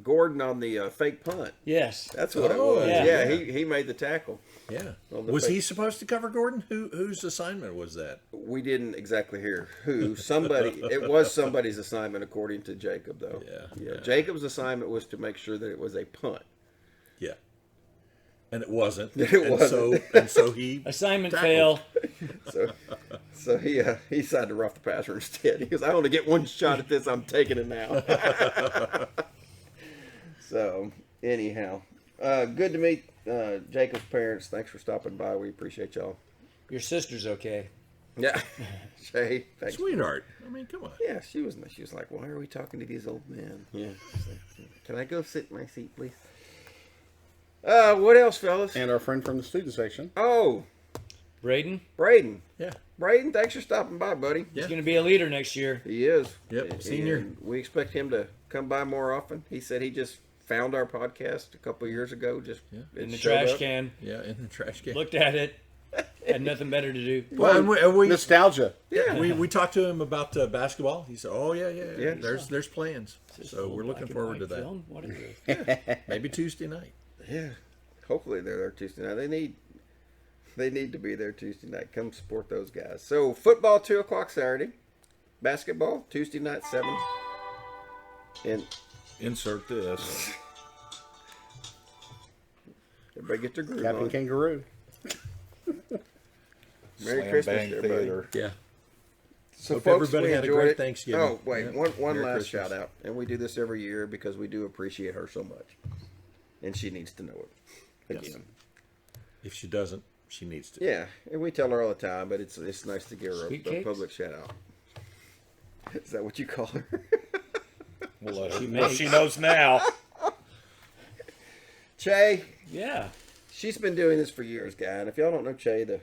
Gordon on the fake punt. Yes. That's what it Oh, was. yeah. Yeah, he made the tackle. Yeah. On the Was fake- he supposed to cover Gordon? Whose assignment was that? We didn't exactly hear who. It was somebody's assignment according to Jacob, though. Yeah. Jacob's assignment was to make sure that it was a punt. Yeah. And it wasn't. It and wasn't. So he Assignment tackled. fail. So he decided to rough the passer instead. He goes, I only get one shot at this. I'm taking it now. So anyhow, good to meet Jacob's parents. Thanks for stopping by. We appreciate y'all. Your sister's okay. Yeah, Shay, thanks. Sweetheart. I mean, come on. Yeah, she was like, why are we talking to these old men? Yeah. She's like, can I go sit in my seat, please? What else, fellas? And our friend from the student section. Oh, Braden, Braden. Yeah. Braden, thanks for stopping by, buddy. Yeah. he's going to be a leader next year. He is. Yep, senior. And we expect him to come by more often. He said he just found our podcast a couple of years ago. Just In the showed trash up. can. Yeah, in the trash can. Looked at it. Had nothing better to do. Well, and we Nostalgia. Yeah. we talked to him about basketball. He said, "Oh yeah. Yeah. There's plans." So we're looking forward to that. Film? What is it? Maybe Tuesday night. Yeah. Hopefully they're there Tuesday night. They need to be there Tuesday night. Come support those guys. So football 2:00 Saturday, basketball Tuesday night 7. And Insert this. everybody get their groove Captain on. Kangaroo. Merry Slam Christmas, Bang everybody. Theater. Yeah. So Hope folks, everybody we had a enjoyed great it. Thanksgiving. Oh wait, Yeah. one Merry last Christmas. shout out, and we do this every year because we do appreciate her so much, and she needs to know it again. Yes. If she doesn't, she needs to. Yeah, and we tell her all the time, but it's nice to give her Sweet a cakes? public shout out. Is that what you call her? We'll let her She know. makes. She knows now. Che, Yeah. she's been doing this for years, guy. And if y'all don't know Che, the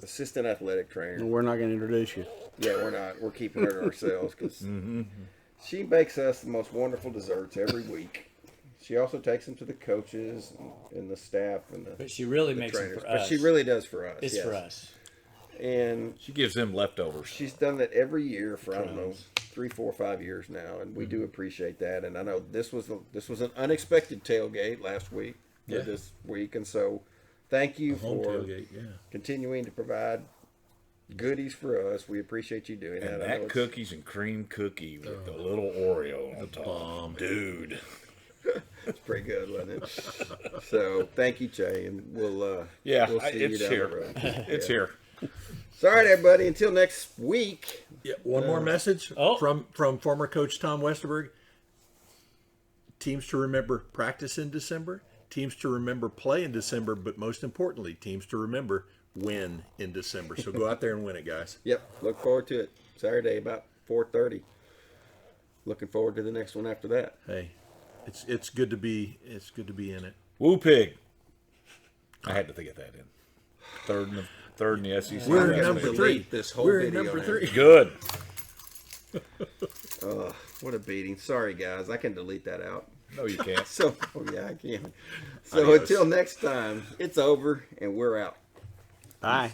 assistant athletic trainer, We're not going to introduce you. yeah, we're not. We're keeping her to ourselves because she makes us the most wonderful desserts every week. She also takes them to the coaches and the staff and the But she really the makes it trainers. for But us. she really does for us. It's yes. for us. And She gives them leftovers. she's done that every year for I don't know 3, 4, 5 years now, and we do appreciate that. And I know this was an unexpected tailgate last week or Yeah. this week, and so thank you Home for tailgate. Yeah. continuing to provide goodies for us. We appreciate you doing And that. I know that it's- cookies and cream cookie with the little Oreo on the top. bomb. Dude. It's pretty good, wasn't it? So thank you, Che, and we'll Yeah, we'll see it's you down here. the road. It's Yeah. here. So, all right, everybody. Until next week. Yeah. One more message Oh. from former coach Tom Westerberg. Teams to remember: practice in December. Teams to remember: play in December. But most importantly, teams to remember: win in December. So go out there and win it, guys. Yep. Look forward to it. Saturday about 4:30. Looking forward to the next one after that. Hey, it's good to be in it. Woo pig. I had to think of that in. Third in the SEC. We're gonna number delete 3. this whole We're video number now. 3. Good. What a beating. Sorry, guys. I can delete that out. No, you can't. So, oh, yeah, I can. So Adios. until next time, it's over and we're out. Bye.